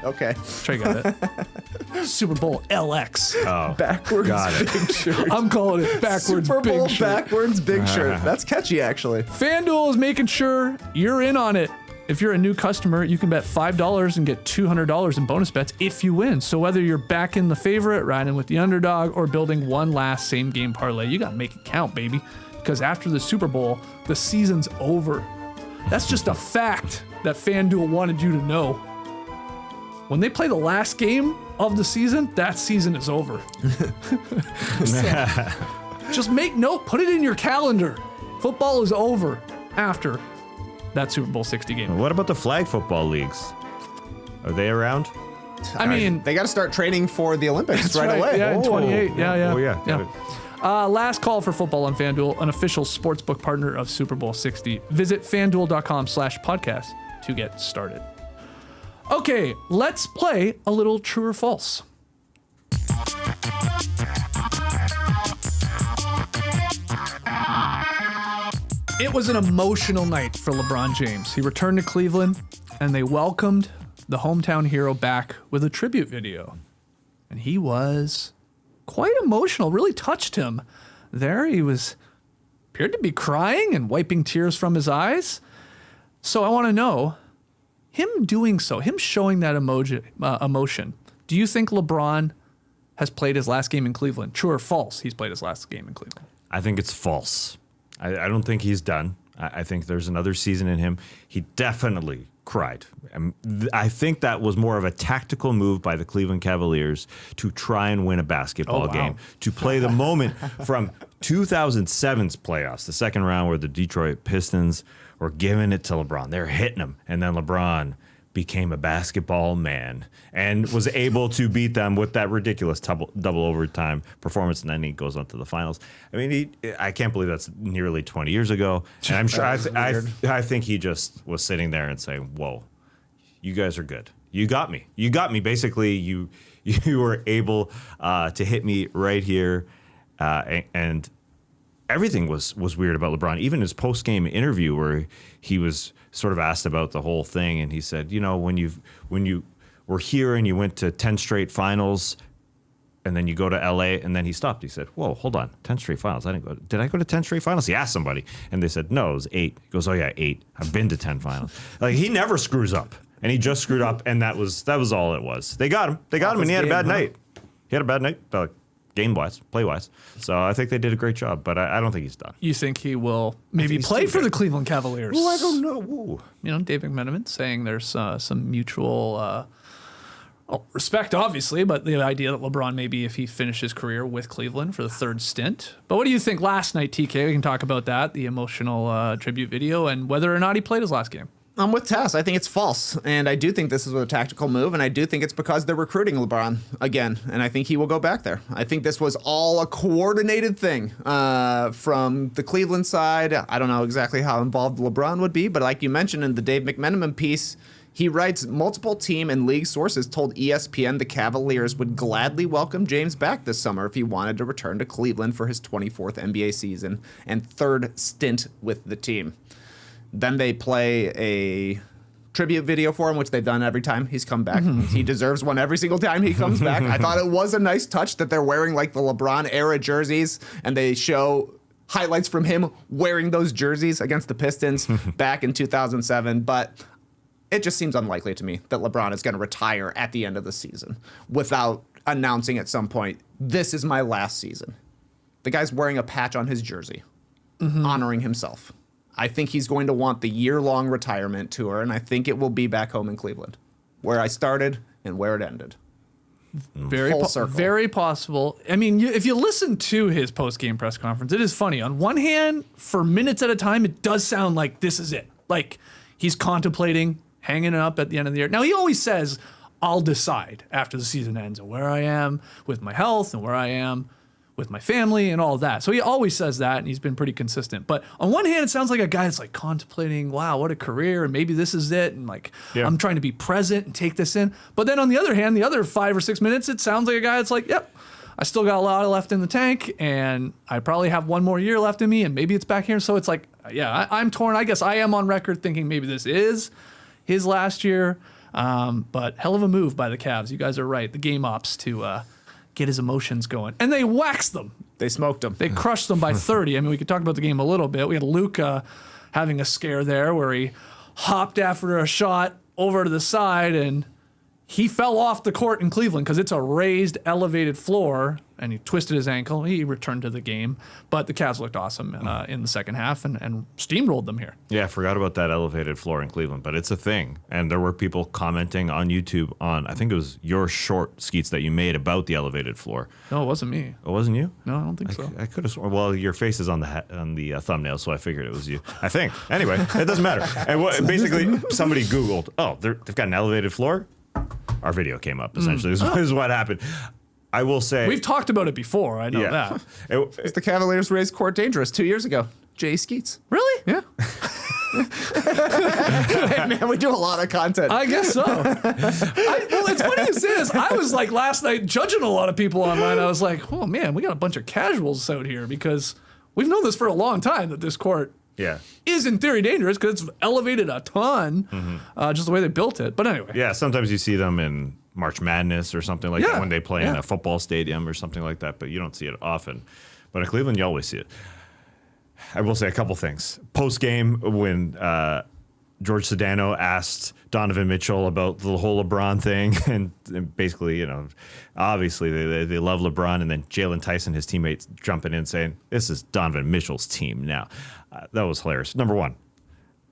Okay. Trey got it. Super Bowl LX. Oh. Backwards Got it. big shirt. I'm calling it backwards Super Bowl big shirt. backwards big shirt. That's catchy, actually. FanDuel is making sure you're in on it. If you're a new customer, you can bet $5 and get $200 in bonus bets if you win. So whether you're backing the favorite, riding with the underdog, or building one last same game parlay, you got to make it count, baby. Because after the Super Bowl, the season's over. That's just a fact that FanDuel wanted you to know. When they play the last game of the season, that season is over. So, just make note, put it in your calendar. Football is over after that Super Bowl 60 game. What about the flag football leagues? Are they around? I mean, They got to start training for the Olympics right away. Yeah, in 28. Yeah. Oh, yeah. Got it. Last call for football on FanDuel, an official sportsbook partner of Super Bowl 60. Visit fanduel.com/podcast to get started. Okay, let's play a little true or false. It was an emotional night for LeBron James. He returned to Cleveland, and they welcomed the hometown hero back with a tribute video. And he was quite emotional, really touched him. There he appeared to be crying and wiping tears from his eyes. So I want to know, him doing so, him showing that emotion, do you think LeBron has played his last game in Cleveland? True or false, he's played his last game in Cleveland? I think it's false. I don't think he's done. I think there's another season in him. He definitely cried. I think that was more of a tactical move by the Cleveland Cavaliers to try and win a basketball game, to play the moment from 2007's playoffs, the second round where the Detroit Pistons were giving it to LeBron. They're hitting him. And then LeBron became a basketball man and was able to beat them with that ridiculous double overtime performance. And then he goes on to the finals. I mean, I can't believe that's nearly 20 years ago. And I'm sure I think he just was sitting there and saying, whoa, you guys are good. You got me. You got me. Basically, you were able to hit me right here. And everything was weird about LeBron. Even his post-game interview where he was sort of asked about the whole thing, and he said, you know, when you were here and you went to 10 straight finals, and then you go to LA, and then he stopped. He said, whoa, hold on, 10 straight finals. Did I go to 10 straight finals? He asked somebody, and they said, no, it was 8. He goes, oh yeah, 8. I've been to 10 finals. Like, he never screws up, and he just screwed up, and that was all it was. They got him, and he had a bad night. He had a bad night, game-wise, play-wise. So I think they did a great job, but I don't think he's done. You think he will maybe play for the Cleveland Cavaliers? Well, I don't know. Ooh. You know, Dave McMenamin saying there's some mutual respect, obviously, but the idea that LeBron maybe if he finished his career with Cleveland for the third stint. But what do you think last night, TK? We can talk about that, the emotional tribute video, and whether or not he played his last game. I'm with Tess. I think it's false. And I do think this is a tactical move. And I do think it's because they're recruiting LeBron again. And I think he will go back there. I think this was all a coordinated thing from the Cleveland side. I don't know exactly how involved LeBron would be. But like you mentioned in the Dave McMenamin piece, he writes, multiple team and league sources told ESPN the Cavaliers would gladly welcome James back this summer if he wanted to return to Cleveland for his 24th NBA season and third stint with the team. Then they play a tribute video for him, which they've done every time he's come back. He deserves one every single time he comes back. I thought it was a nice touch that they're wearing like the LeBron era jerseys, and they show highlights from him wearing those jerseys against the Pistons back in 2007. But it just seems unlikely to me that LeBron is going to retire at the end of the season without announcing at some point, this is my last season. The guy's wearing a patch on his jersey, honoring himself. I think he's going to want the year-long retirement tour, and I think it will be back home in Cleveland, where I started and where it ended. Full circle. Very possible. I mean, if you listen to his post-game press conference, it is funny. On one hand, for minutes at a time, it does sound like this is it. Like he's contemplating hanging it up at the end of the year. Now, he always says, I'll decide after the season ends and where I am with my health and where I am with my family and all of that. So he always says that, and he's been pretty consistent. But on one hand, it sounds like a guy that's like contemplating, wow, what a career, and maybe this is it, and like I'm trying to be present and take this in. But then on the other hand, the other 5 or 6 minutes, it sounds like a guy that's like, yep, I still got a lot left in the tank, and I probably have one more year left in me, and maybe it's back here. So it's like, yeah, I'm torn. I guess I am on record thinking maybe this is his last year. But hell of a move by the Cavs. You guys are right. The game ops to get his emotions going. And they waxed them. They smoked them. They crushed them by 30. I mean, we could talk about the game a little bit. We had Luka having a scare there where he hopped after a shot over to the side, and he fell off the court in Cleveland because it's a raised, elevated floor, and he twisted his ankle. He returned to the game. But the Cavs looked awesome in the second half and steamrolled them here. Yeah, I forgot about that elevated floor in Cleveland, but it's a thing. And there were people commenting on YouTube on, I think it was your short, Skeets, that you made about the elevated floor. No, it wasn't me. It wasn't you? No, I don't think so. I could have sworn. Well, your face is on the thumbnail, so I figured it was you. I think. Anyway, it doesn't matter. And basically, somebody Googled, oh, they've got an elevated floor? Our video came up, essentially. This is what happened. I will say... We've talked about it before. I know that. It's the Cavaliers raised Court Dangerous 2 years ago. Jay Skeets. Really? Yeah. Hey, man, we do a lot of content. I guess so. Well, it's funny you say this. I was like last night judging a lot of people online. I was like, oh, man, we got a bunch of casuals out here because we've known this for a long time that this court is in theory dangerous because it's elevated a ton, just the way they built it. But anyway. Yeah, sometimes you see them in March Madness or something like that when they play in a football stadium or something like that, but you don't see it often. But in Cleveland, you always see it. I will say a couple things. Post-game, when George Sedano asked Donovan Mitchell about the whole LeBron thing, and basically, you know, obviously they love LeBron, and then Jalen Tyson, his teammates, jumping in saying, this is Donovan Mitchell's team now. That was hilarious. Number one,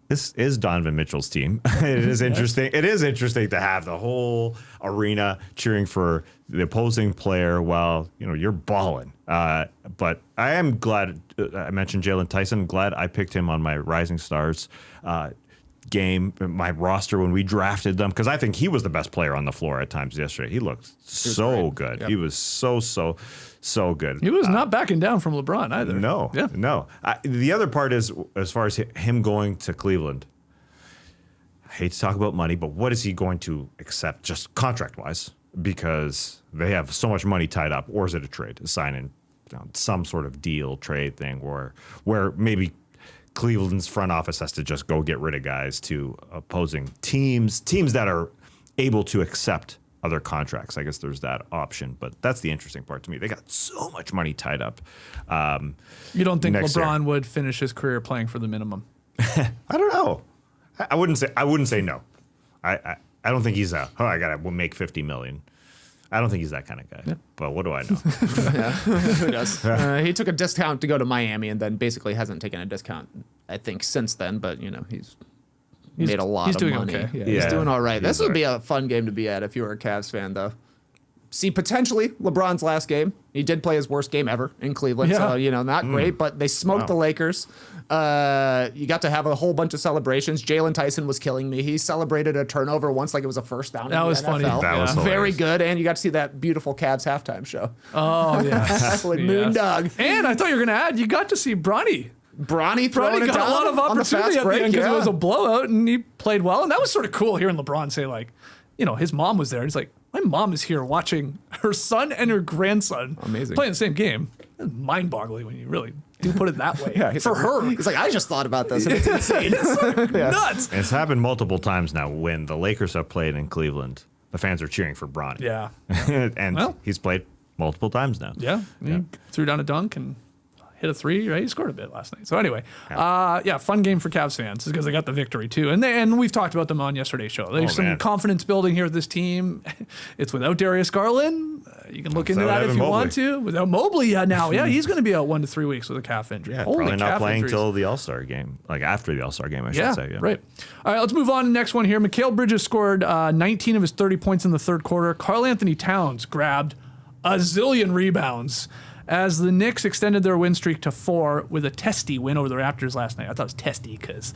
this is Donovan Mitchell's team. It is interesting. It is interesting to have the whole arena cheering for the opposing player while, you know, you're balling. But I am glad I mentioned Jalen Tyson. I'm glad I picked him on my Rising Stars game, my roster when we drafted them, because I think he was the best player on the floor at times yesterday. He looked so good. Yep. He was so good. He was not backing down from LeBron either. No. The other part is, as far as him going to Cleveland, I hate to talk about money, but what is he going to accept just contract-wise? Because they have so much money tied up. Or is it a trade, a sign-in, some sort of deal, trade thing, where maybe Cleveland's front office has to just go get rid of guys to opposing teams that are able to accept other contracts. I guess there's that option, but that's the interesting part to me. They got so much money tied up. You don't think LeBron year. would finish his career playing for the minimum? I don't know. I wouldn't say no. I don't think he's I gotta make $50 million. I don't think he's that kind of guy. Yeah. But what do I know? Who does? He took a discount to go to Miami and then basically hasn't taken a discount, I think, since then. But, he's made a lot of money. Okay. Yeah, he's doing all right. This would be a fun game to be at if you were a Cavs fan, though. See, potentially LeBron's last game. He did play his worst game ever in Cleveland. Yeah. So, not great, but they smoked the Lakers. You got to have a whole bunch of celebrations. Jalen Tyson was killing me. He celebrated a turnover once like it was a first down. That was funny. That was very good. And you got to see that beautiful Cavs halftime show. Oh, yeah. With Moondog. And I thought you were going to add, you got to see Bronny. Bronny throwing it got down a lot of on the opportunity fast at the break, end because it was a blowout and he played well. And that was sort of cool hearing LeBron say, like, his mom was there. He's like, my mom is here watching her son and her grandson playing the same game. It's mind-boggling when you really do put it that way. For her. He's like, I just thought about this, and it's insane. It's nuts. It's happened multiple times now when the Lakers have played in Cleveland. The fans are cheering for Bronny. Yeah. And he's played multiple times now. Yeah. He threw down a dunk and hit a three, right? He scored a bit last night. So anyway, fun game for Cavs fans because they got the victory too. And we've talked about them on yesterday's show. There's some confidence building here with this team. It's without Darius Garland. You can look into that if you want to. Without Mobley, he's going to be out 1 to 3 weeks with a calf injury. Yeah, probably not playing till the All-Star game, like after the All-Star game, I should say. Yeah, right. All right, let's move on to the next one here. Mikal Bridges scored 19 of his 30 points in the third quarter. Karl Anthony Towns grabbed a zillion rebounds as the Knicks extended their win streak to 4 with a testy win over the Raptors last night. I thought it was testy because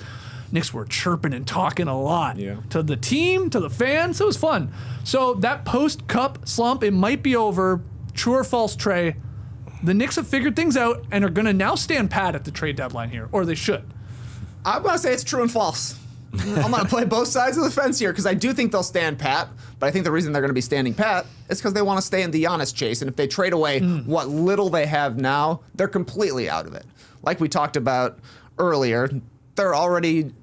Knicks were chirping and talking a lot to the team, to the fans. It was fun. So that post-Cup slump, it might be over. True or false, Trey? The Knicks have figured things out and are going to now stand pat at the trade deadline here, or they should. I'm going to say it's true and false. I'm going to play both sides of the fence here because I do think they'll stand pat, but I think the reason they're going to be standing pat is because they want to stay in the Giannis chase, and if they trade away what little they have now, they're completely out of it. Like we talked about earlier, they're already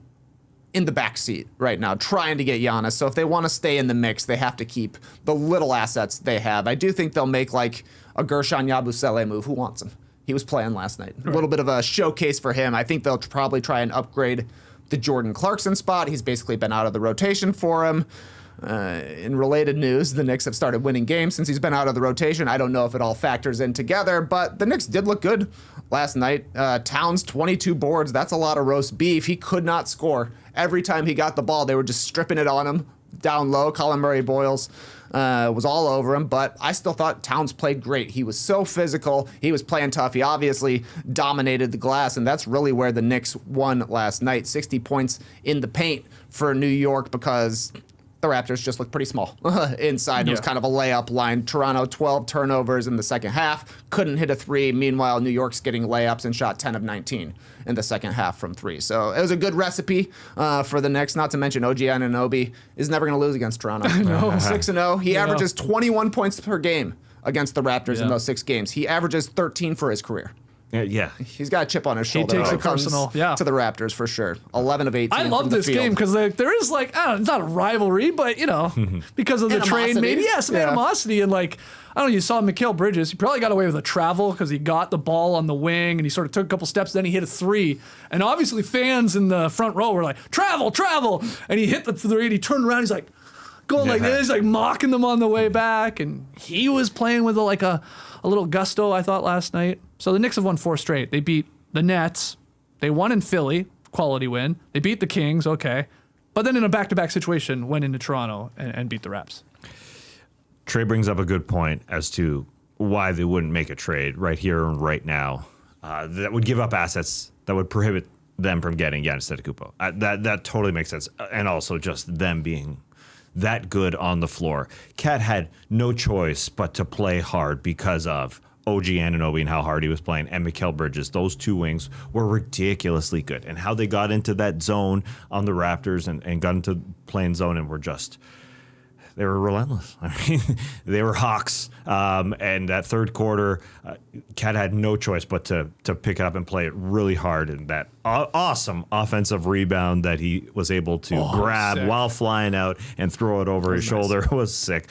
in the backseat right now trying to get Giannis, so if they want to stay in the mix, they have to keep the little assets they have. I do think they'll make like a Gershon Yabusele move. Who wants him? He was playing last night. A little bit of a showcase for him. I think they'll probably try and upgrade the Jordan Clarkson spot. He's basically been out of the rotation for him. In related news, the Knicks have started winning games since he's been out of the rotation. I don't know if it all factors in together, but the Knicks did look good last night. Towns, 22 boards. That's a lot of roast beef. He could not score. Every time he got the ball, they were just stripping it on him down low. Colin Murray-Boyles was all over him, but I still thought Towns played great. He was so physical. He was playing tough. He obviously dominated the glass, and that's really where the Knicks won last night. 60 points in the paint for New York because the Raptors just looked pretty small inside. It was kind of a layup line. Toronto, 12 turnovers in the second half. Couldn't hit a three. Meanwhile, New York's getting layups and shot 10 of 19 in the second half from three. So it was a good recipe for the Knicks, not to mention OG Anunoby is never going to lose against Toronto. 6-0. He averages 21 points per game against the Raptors in those 6 games. He averages 13 for his career. Yeah. He's got a chip on his shoulder. He takes when it comes personal. to the Raptors for sure. 11 of 18. I love this game because there is like, I don't know, it's not a rivalry, but because of the trade, maybe some animosity. And like, I don't know, you saw Mikal Bridges. He probably got away with a travel because he got the ball on the wing and he sort of took a couple steps. Then he hit a three. And obviously fans in the front row were like, travel. And he hit the three and he turned around. He's like, going like this, like mocking them on the way back. And he was playing with a little gusto, I thought, last night. So the Knicks have won 4 straight. They beat the Nets. They won in Philly, quality win. They beat the Kings, okay. But then in a back-to-back situation, went into Toronto and beat the Raps. Trey brings up a good point as to why they wouldn't make a trade right here and right now that would give up assets that would prohibit them from getting Giannis Antetokounmpo. That totally makes sense. And also just them being that good on the floor. Cat had no choice but to play hard because of OG Anunoby and how hard he was playing, and Mikal Bridges. Those two wings were ridiculously good. And how they got into that zone on the Raptors and got into playing zone and were just... They were relentless. I mean, they were hawks. And that third quarter, Cat had no choice but to pick it up and play it really hard. And that awesome offensive rebound that he was able to grab while flying out and throw it over his shoulder was sick.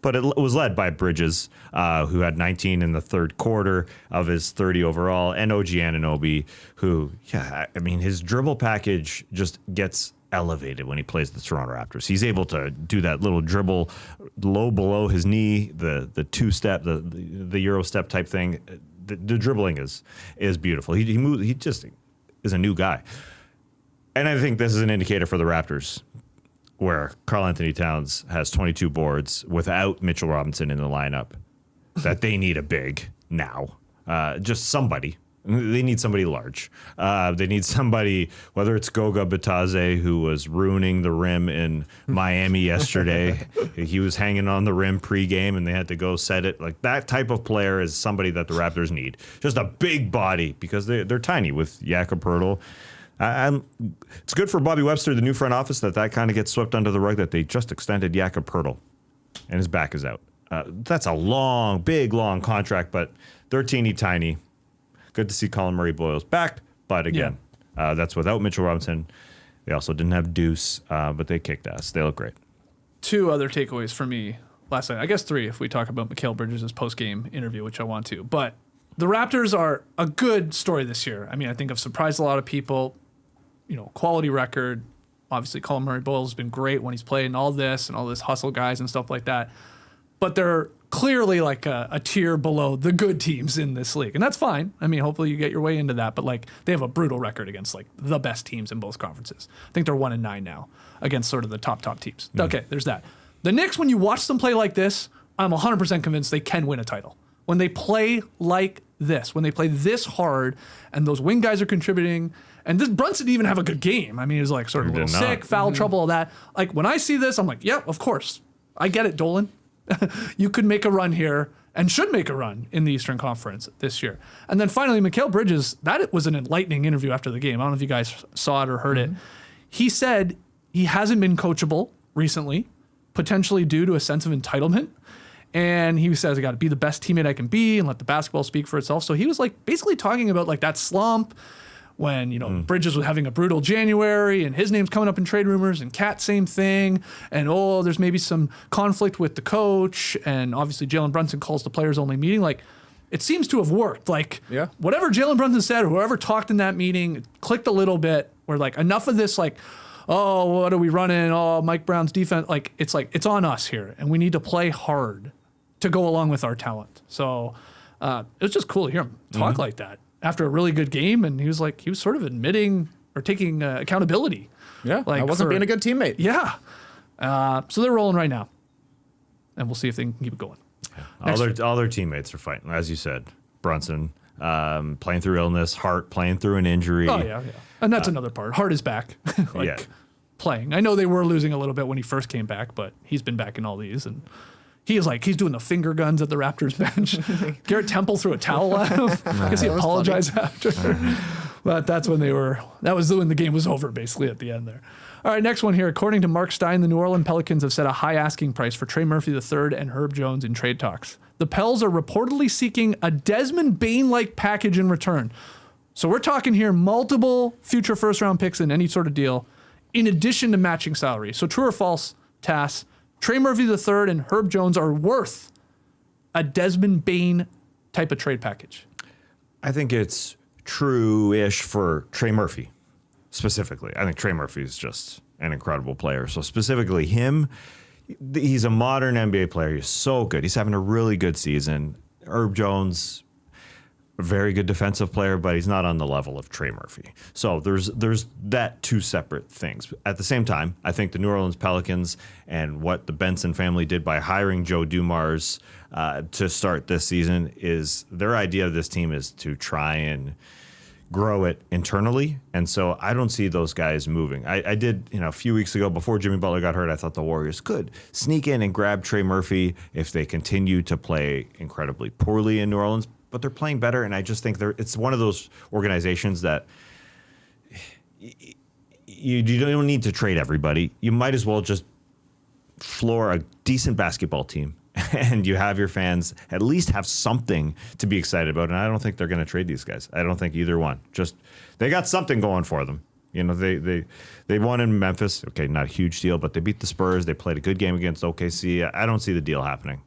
But it was led by Bridges, who had 19 in the third quarter of his 30 overall, and OG Anunoby, who, I mean, his dribble package just gets elevated when he plays the Toronto Raptors. He's able to do that little dribble low below his knee, the two-step, the Euro step type thing. The dribbling is beautiful. He moves. He just is a new guy. And I think this is an indicator for the Raptors, where Karl Anthony Towns has 22 boards without Mitchell Robinson in the lineup, that they need a big now. Just somebody. They need somebody large. They need somebody, whether it's Goga Bitadze, who was ruining the rim in Miami yesterday. He was hanging on the rim pregame, and they had to go set it. Like, that type of player is somebody that the Raptors need. Just a big body, because they're tiny with Jakob Poeltl. It's good for Bobby Webster, the new front office, that kind of gets swept under the rug, that they just extended Jakob Poeltl, and his back is out. That's a big, long contract, but they're teeny tiny. Good to see Colin Murray-Boyles back, but again, that's without Mitchell Robinson. They also didn't have Deuce, but they kicked ass. They look great. Two other takeaways for me last night. I guess three if we talk about Mikal Bridges' post-game interview, which I want to. But the Raptors are a good story this year. I mean, I think I've surprised a lot of people. You know, quality record. Obviously, Colin Murray-Boyles has been great when he's played and all this hustle guys and stuff like that. But they're clearly like a tier below the good teams in this league. And that's fine. I mean, hopefully you get your way into that. But like, they have a brutal record against like the best teams in both conferences. I think they're 1-9 now against sort of the top teams. Okay, there's that. The Knicks, when you watch them play like this, I'm 100% convinced they can win a title. When they play like this, when they play this hard, and those wing guys are contributing, and this Brunson didn't even have a good game. I mean, he was like sort of a little sick, foul trouble, all that. Like, when I see this, I'm like, yeah, of course. I get it, Dolan. You could make a run here and should make a run in the Eastern Conference this year. And then finally, Mikal Bridges, that was an enlightening interview after the game. I don't know if you guys saw it or heard it. He said he hasn't been coachable recently, potentially due to a sense of entitlement. And he says, I got to be the best teammate I can be and let the basketball speak for itself. So he was like basically talking about like that slump when, you know, Bridges was having a brutal January and his name's coming up in trade rumors, and Cat, same thing. And, there's maybe some conflict with the coach. And obviously Jalen Brunson calls the players only meeting. Like, it seems to have worked. Like, whatever Jalen Brunson said, whoever talked in that meeting, it clicked a little bit where like enough of this, like, what are we running? Mike Brown's defense. Like, it's on us here, and we need to play hard to go along with our talent. So it was just cool to hear him talk like that after a really good game. And he was sort of admitting or taking accountability. Yeah, like I wasn't being a good teammate. Yeah. So they're rolling right now, and we'll see if they can keep it going. All their teammates are fighting, as you said. Brunson playing through illness, Hart playing through an injury. Oh, yeah. And that's another part. Hart is back, playing. I know they were losing a little bit when he first came back, but he's been back in all these, and he's doing the finger guns at the Raptors bench. Garrett Temple threw a towel at him. I guess he apologized after. But that was when the game was over, basically, at the end there. All right, next one here. According to Mark Stein, the New Orleans Pelicans have set a high asking price for Trey Murphy III and Herb Jones in trade talks. The Pels are reportedly seeking a Desmond Bane-like package in return. So we're talking here multiple future first-round picks in any sort of deal, in addition to matching salary. So true or false, Tass? Trey Murphy III and Herb Jones are worth a Desmond Bane type of trade package. I think it's true-ish for Trey Murphy, specifically. I think Trey Murphy is just an incredible player. So specifically him, he's a modern NBA player. He's so good. He's having a really good season. Herb Jones, a very good defensive player, but he's not on the level of Trey Murphy. So there's that two separate things. At the same time, I think the New Orleans Pelicans and what the Benson family did by hiring Joe Dumars to start this season is their idea of this team is to try and grow it internally. And so I don't see those guys moving. I did, a few weeks ago before Jimmy Butler got hurt, I thought the Warriors could sneak in and grab Trey Murphy if they continue to play incredibly poorly in New Orleans, but they're playing better. And I just think it's one of those organizations that you don't need to trade everybody. You might as well just floor a decent basketball team and you have your fans at least have something to be excited about. And I don't think they're going to trade these guys. I don't think either one. Just they got something going for them. They won in Memphis. Okay, not a huge deal, but they beat the Spurs. They played a good game against OKC. I don't see the deal happening.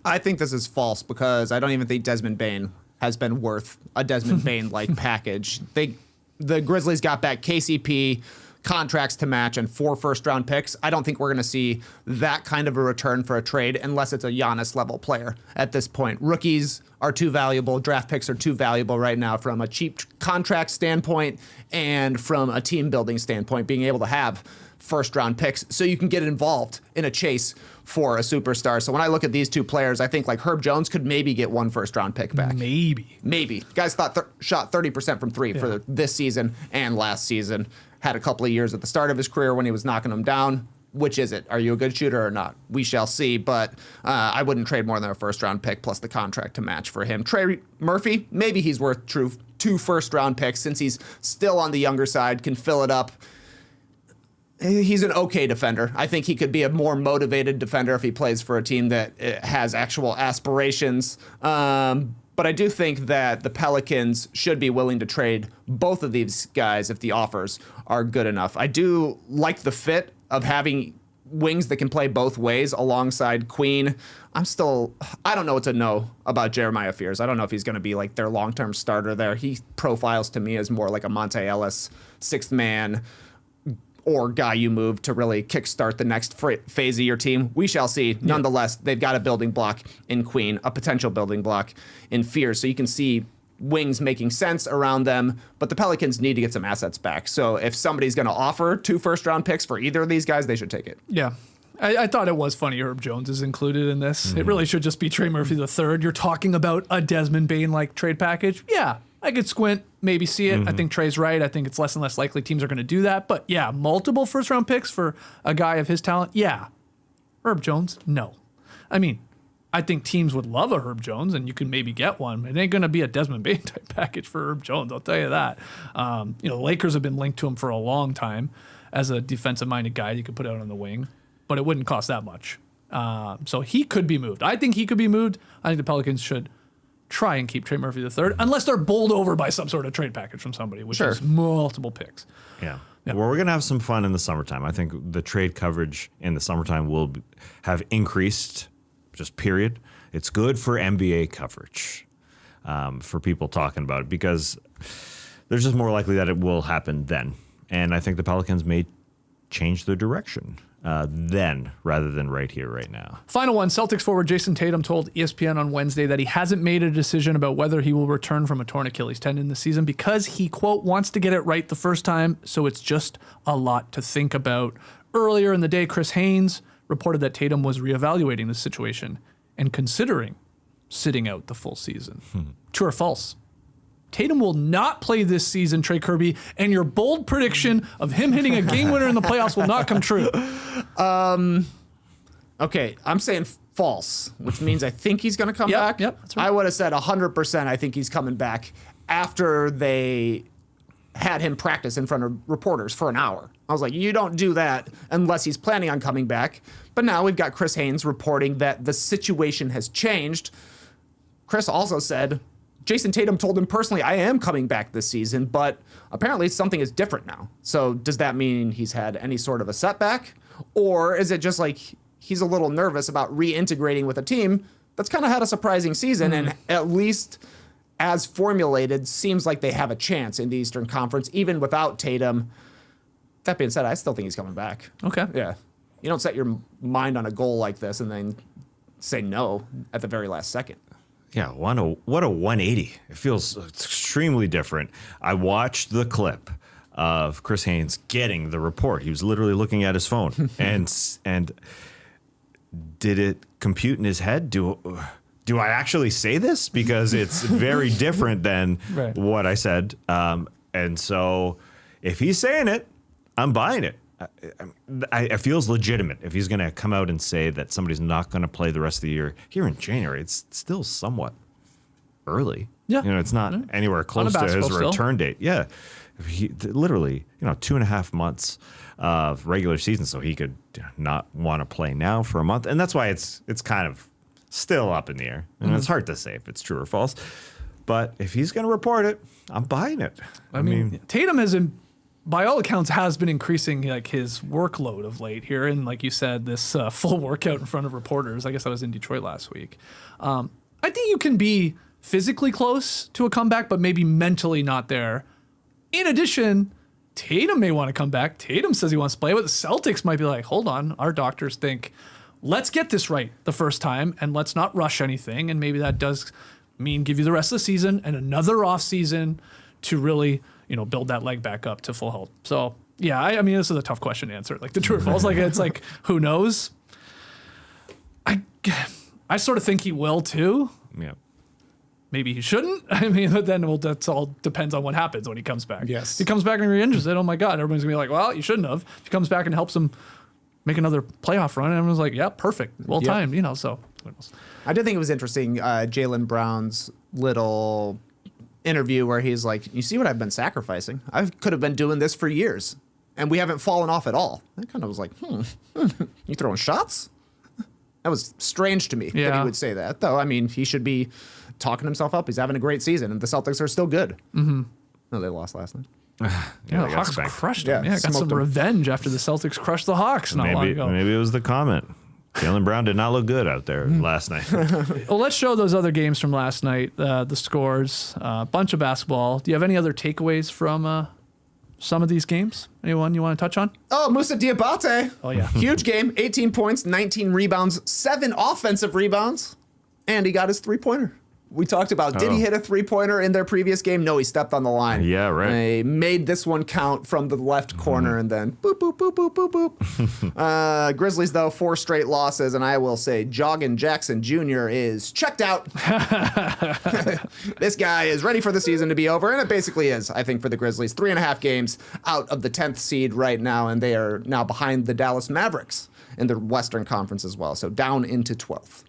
I think this is false because I don't even think Desmond Bane has been worth a Desmond Bane-like package. The Grizzlies got back KCP, contracts to match, and 4 first-round picks. I don't think we're going to see that kind of a return for a trade unless it's a Giannis-level player at this point. Rookies are too valuable. Draft picks are too valuable right now from a cheap contract standpoint and from a team-building standpoint, being able to have first-round picks so you can get involved in a chase for a superstar. So when I look at these two players, I think like Herb Jones could maybe get 1 first-round pick back. Maybe. Guys shot 30% from 3 for this season and last season. Had a couple of years at the start of his career when he was knocking them down. Which is it? Are you a good shooter or not? We shall see, but I wouldn't trade more than a first-round pick plus the contract to match for him. Trey Murphy, maybe he's worth 2 first-round picks since he's still on the younger side, can fill it up. He's an okay defender. I think he could be a more motivated defender if he plays for a team that has actual aspirations. But I do think that the Pelicans should be willing to trade both of these guys if the offers are good enough. I do like the fit of having wings that can play both ways alongside Queen. I don't know what to know about Jeremiah Fears. I don't know if he's going to be like their long-term starter there. He profiles to me as more like a Monte Ellis, 6th man, or guy you move to really kickstart the next phase of your team. We shall see. Nonetheless, they've got a building block in Queen, a potential building block in Fears. So you can see wings making sense around them, but the Pelicans need to get some assets back. So if somebody's going to offer 2 first-round picks for either of these guys, they should take it. Yeah. I thought it was funny Herb Jones is included in this. Mm-hmm. It really should just be Trey Murphy III. You're talking about a Desmond Bane-like trade package. Yeah, I could squint, maybe see it. Mm-hmm. I think Trey's right. I think it's less and less likely teams are going to do that. But yeah, multiple first-round picks for a guy of his talent. Yeah. Herb Jones, no. I mean, I think teams would love a Herb Jones, and you can maybe get one. It ain't going to be a Desmond Bane-type package for Herb Jones, I'll tell you that. The Lakers have been linked to him for a long time as a defensive-minded guy you could put out on the wing, but it wouldn't cost that much. So he could be moved. I think he could be moved. I think the Pelicans should try and keep Trey Murphy III, unless they're bowled over by some sort of trade package from somebody, which is multiple picks. Yeah. Well, we're going to have some fun in the summertime. I think the trade coverage in the summertime will have increased, just period. It's good for NBA coverage for people talking about it because there's just more likely that it will happen then. And I think the Pelicans may change their direction then rather than right here, right now. Final one, Celtics forward Jayson Tatum told ESPN on Wednesday that he hasn't made a decision about whether he will return from a torn Achilles tendon this season because he, quote, wants to get it right the first time, so it's just a lot to think about. Earlier in the day, Chris Haynes reported that Tatum was reevaluating the situation and considering sitting out the full season. True or false? Tatum will not play this season, Trey Kirby, and your bold prediction of him hitting a game winner in the playoffs will not come true. Okay, I'm saying false, which means I think he's going to come back. Yep, that's right. I would have said 100% I think he's coming back after they had him practice in front of reporters for an hour. I was like, you don't do that unless he's planning on coming back. But now we've got Chris Haynes reporting that the situation has changed. Chris also said Jayson Tatum told him personally, I am coming back this season, but apparently something is different now. So does that mean he's had any sort of a setback? Or is it just like he's a little nervous about reintegrating with a team that's kind of had a surprising season and at least as formulated seems like they have a chance in the Eastern Conference, even without Tatum. That being said, I still think he's coming back. Okay. Yeah. You don't set your mind on a goal like this and then say no at the very last second. Yeah, what a 180. It feels extremely different. I watched the clip of Chris Haynes getting the report. He was literally looking at his phone. and did it compute in his head? Do do I actually say this? Because it's very different than Right. what I said. And so if he's saying it, I'm buying it. It feels legitimate if he's going to come out and say that somebody's not going to play the rest of the year. Here in January, it's still somewhat early. Yeah. It's not anywhere close to his basketball return date. Yeah. He literally, 2.5 months of regular season, so he could not want to play now for a month. And that's why it's kind of still up in the air. And it's hard to say if it's true or false. But if he's going to report it, I'm buying it. I mean, Tatum by all accounts, has been increasing like his workload of late here, and like you said, this full workout in front of reporters. I guess I was in Detroit last week. I think you can be physically close to a comeback, but maybe mentally not there. In addition, Tatum may want to come back. Tatum says he wants to play, but the Celtics might be like, hold on, our doctors think, let's get this right the first time, and let's not rush anything. And maybe that does mean give you the rest of the season and another off season to really, build that leg back up to full health. So yeah, I mean, this is a tough question to answer. Like the true or false, like it's like, who knows? I sort of think he will too. Yeah. Maybe he shouldn't. I mean, but then that's all depends on what happens when he comes back. Yes. If he comes back and re-injures it, oh my God, everyone's gonna be like, well, you shouldn't have. If he comes back and helps him make another playoff run, and everyone's like, yeah, perfect, well timed, so who knows? I did think it was interesting, Jaylen Brown's little interview where he's like, you see what I've been sacrificing? I could have been doing this for years, and we haven't fallen off at all. I kind of was like, you throwing shots? That was strange to me that Yeah. he would say that, though. I mean, he should be talking himself up. He's having a great season, and the Celtics are still good. Mm-hmm. No, they lost last night. Yeah, they the got Hawks spanked. crushed him. Yeah, Yeah, got smoked some him. revenge after the Celtics crushed the Hawks not long ago. Maybe it was the comment. Jaylen Brown did not look good out there last night. Well, let's show those other games from last night, the scores, a bunch of basketball. Do you have any other takeaways from some of these games? Anyone you want to touch on? Oh, Moussa Diabate. Oh, yeah. Huge game. 18 points, 19 rebounds, 7 offensive rebounds, and he got his three-pointer. We talked about, did he hit a three-pointer in their previous game? No, he stepped on the line. Yeah, right. He made this one count from the left corner and then boop, boop, boop, boop, boop, boop. Grizzlies, though, 4 straight losses, and I will say Joggin Jackson Jr. is checked out. This guy is ready for the season to be over, and it basically is, I think, for the Grizzlies. 3.5 games out of the 10th seed right now, and they are now behind the Dallas Mavericks in the Western Conference as well, so down into 12th.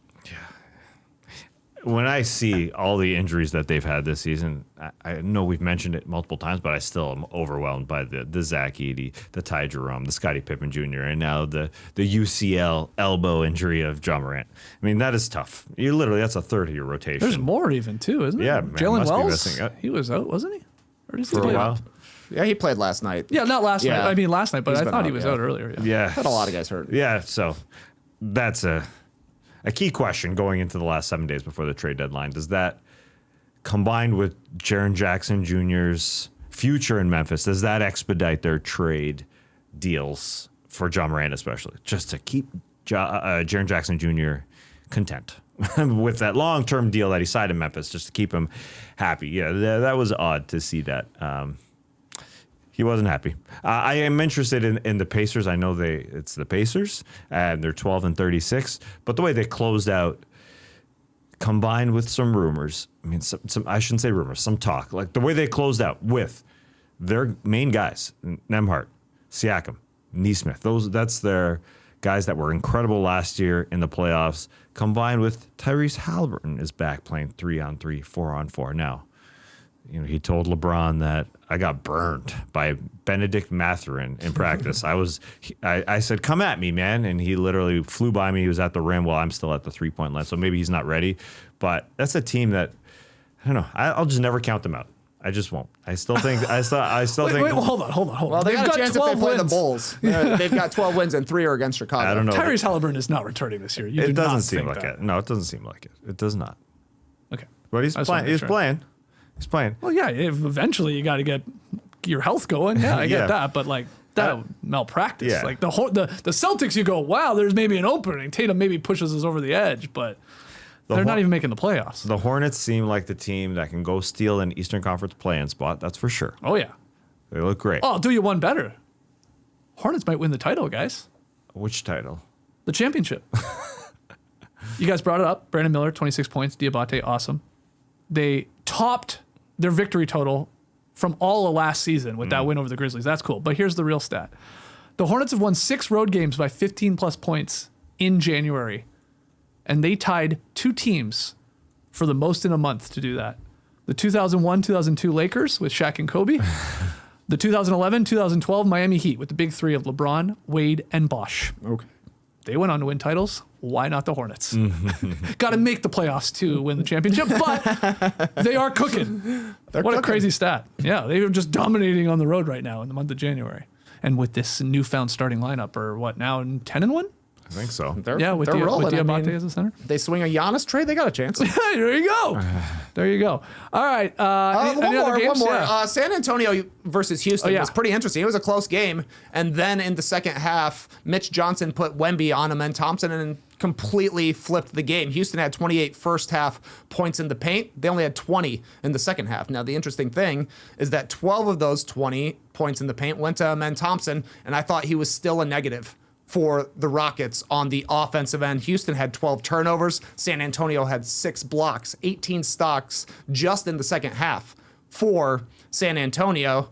When I see all the injuries that they've had this season, I know we've mentioned it multiple times, but I still am overwhelmed by the Zach Edey, the Ty Jerome, the Scottie Pippen Jr., and now the UCL elbow injury of John Morant. I mean, that is tough. That's a third of your rotation. There's more even, too, isn't Yeah, there? man, Jalen must be Wells, missing. he was out, wasn't he? Or did he for a play while. out? Yeah, he played last night. Yeah, not last Yeah. night. I mean, last night, but He's I been thought he out, was yeah. out earlier. Yeah. Had a lot of guys hurt. Yeah, so that's a key question going into the last 7 days before the trade deadline. Does that, combined with Jaren Jackson Jr.'s future in Memphis, does that expedite their trade deals for John Morant especially, just to keep Jaren Jackson Jr. content with that long-term deal that he signed in Memphis, just to keep him happy? Yeah, that was odd to see that. He wasn't happy. I am interested in the Pacers. I know it's the Pacers, and they're 12-36. But the way they closed out, combined with some rumors, I mean, some I shouldn't say rumors, some talk, like the way they closed out with their main guys, Nembhard, Siakam, Nesmith. That's their guys that were incredible last year in the playoffs, combined with Tyrese Halliburton is back playing 3-on-3, 4-on-4 now. He told LeBron that I got burned by Benedict Mathurin in practice. I said, come at me, man. And he literally flew by me. He was at the rim while I'm still at the 3-point line. So maybe he's not ready. But that's a team that, I don't know. I'll just never count them out. I just won't. I still think. Wait, well, hold on. Well, they They've got a chance if they play wins. the Bulls. They've got 12 wins and 3 are against Chicago. I don't know. Tyrese Halliburton is not returning this year. You do It doesn't not seem think like that. it. No, it doesn't seem like it. It does not. Okay. But he's I just wanna playing. make He's sure. playing. He's playing. Well, yeah, eventually you got to get your health going. Yeah, I Yeah. get that. But like that malpractice. Yeah. Like the Celtics, you go, wow, there's maybe an opening. Tatum maybe pushes us over the edge, but they're not even making the playoffs. The Hornets seem like the team that can go steal an Eastern Conference play-in spot. That's for sure. Oh, yeah. They look great. Oh, I'll do you one better. Hornets might win the title, guys. Which title? The championship. You guys brought it up. Brandon Miller, 26 points. Diabate, awesome. They topped their victory total from all of last season with that win over the Grizzlies. That's cool. But here's the real stat. The Hornets have won 6 road games by 15-plus points in January. And they tied 2 teams for the most in a month to do that. The 2001-2002 Lakers with Shaq and Kobe. The 2011-2012 Miami Heat with the big 3 of LeBron, Wade, and Bosh. Okay. They went on to win titles. Why not the Hornets? Got to make the playoffs to win the championship, but they are cooking. What a crazy stat. Yeah, they're just dominating on the road right now in the month of January. And with this newfound starting lineup, or what, now 10-1? I think so. With They're Diabate rolling. as a center. They swing a Giannis trade, they got a chance. There you go. There you go. All right. Any other games? One more. Yeah. San Antonio versus Houston was pretty interesting. It was a close game. And then in the second half, Mitch Johnson put Wemby on Amen Thompson and completely flipped the game. Houston had 28 first half points in the paint. They only had 20 in the second half. Now, the interesting thing is that 12 of those 20 points in the paint went to Amen Thompson, and I thought he was still a negative for the Rockets on the offensive end. Houston had 12 turnovers. San Antonio had 6 blocks, 18 stocks just in the second half for San Antonio.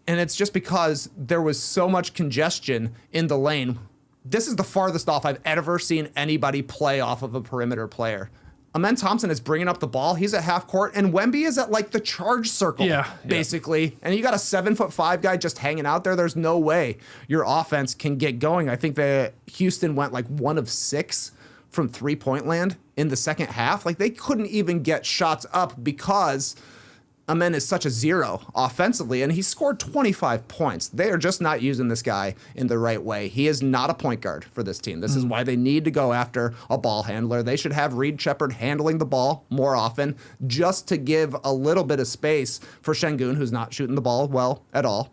And it's just because there was so much congestion in the lane. This is the farthest off I've ever seen anybody play off of a perimeter player. Amen Thompson is bringing up the ball. He's at half court, and Wemby is at like the charge circle, basically. And you got a 7'5" guy just hanging out there. There's no way your offense can get going. I think that Houston went like 1 of 6 from 3-point land in the second half. Like they couldn't even get shots up because Amen is such a zero offensively, and he scored 25 points. They are just not using this guy in the right way. He is not a point guard for this team. This is why they need to go after a ball handler. They should have Reed Shepherd handling the ball more often just to give a little bit of space for Şengün, who's not shooting the ball well at all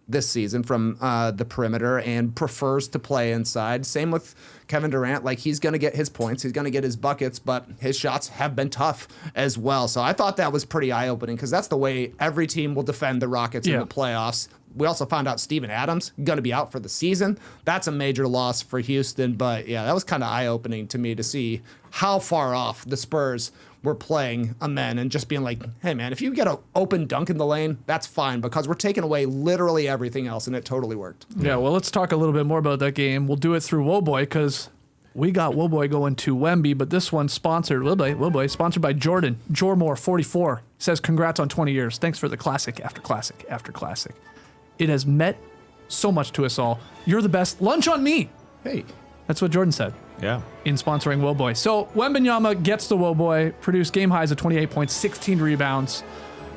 this season from the perimeter and prefers to play inside. Same with Kevin Durant. Like, he's going to get his points. He's going to get his buckets, but his shots have been tough as well. So I thought that was pretty eye-opening because that's the way every team will defend the Rockets in the playoffs. We also found out Steven Adams going to be out for the season. That's a major loss for Houston. But, yeah, that was kind of eye-opening to me to see how far off the Spurs were playing Amen and just being like, hey, man, if you get an open dunk in the lane, that's fine because we're taking away literally everything else, and it totally worked. Yeah, well, let's talk a little bit more about that game. We'll do it through Woboy because we got Woboy going to Wemby, but this one's sponsored, Woboy, sponsored by Jordan. Jormore, 44, says, congrats on 20 years. Thanks for the classic after classic after classic. It has meant so much to us all. You're the best. Lunch on me. Hey. That's what Jordan said. Yeah. In sponsoring Woboy. So Wembanyama gets the Woboy, produced game highs of 28 points, 16 rebounds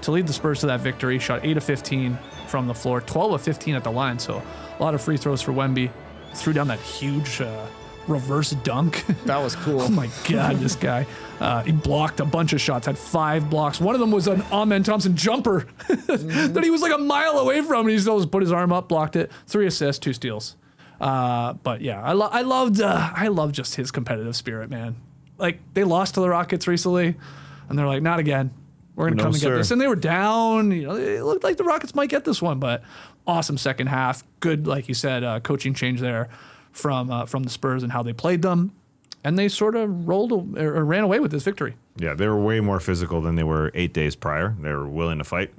to lead the Spurs to that victory. Shot 8 of 15 from the floor, 12 of 15 at the line. So a lot of free throws for Wemby. Threw down that huge reverse dunk. That was cool. Oh my God, this guy. He blocked a bunch of shots, had 5 blocks. One of them was an Amen Thompson jumper that he was like a mile away from, and he still just put his arm up, blocked it. 3 assists, 2 steals. But yeah, I love just his competitive spirit, man. Like, they lost to the Rockets recently, and they're like, not again. We're gonna come and get this. And they were down. You know, it looked like the Rockets might get this one, but awesome second half. Good, like you said, coaching change there from the Spurs and how they played them, and they sort of ran away with this victory. Yeah, they were way more physical than they were 8 days prior. They were willing to fight.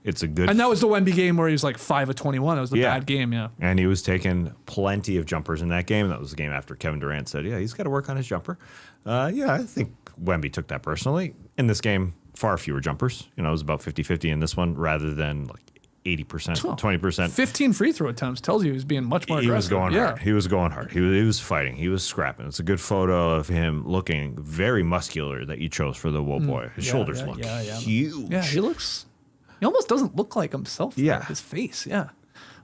It's a good. And that was the Wemby game where he was like 5 of 21. That was the bad game, yeah. And he was taking plenty of jumpers in that game. That was the game after Kevin Durant said, yeah, he's got to work on his jumper. Yeah, I think Wemby took that personally. In this game, far fewer jumpers. You know, it was about 50-50 in this one rather than like 80%, 20%. 15 free throw attempts tells you he was being much more aggressive. He was going hard. He was going hard. He was fighting. He was scrapping. It's a good photo of him looking very muscular that you chose for the Woboy. His shoulders look huge. Yeah, he almost doesn't look like himself. Yeah. His face, yeah.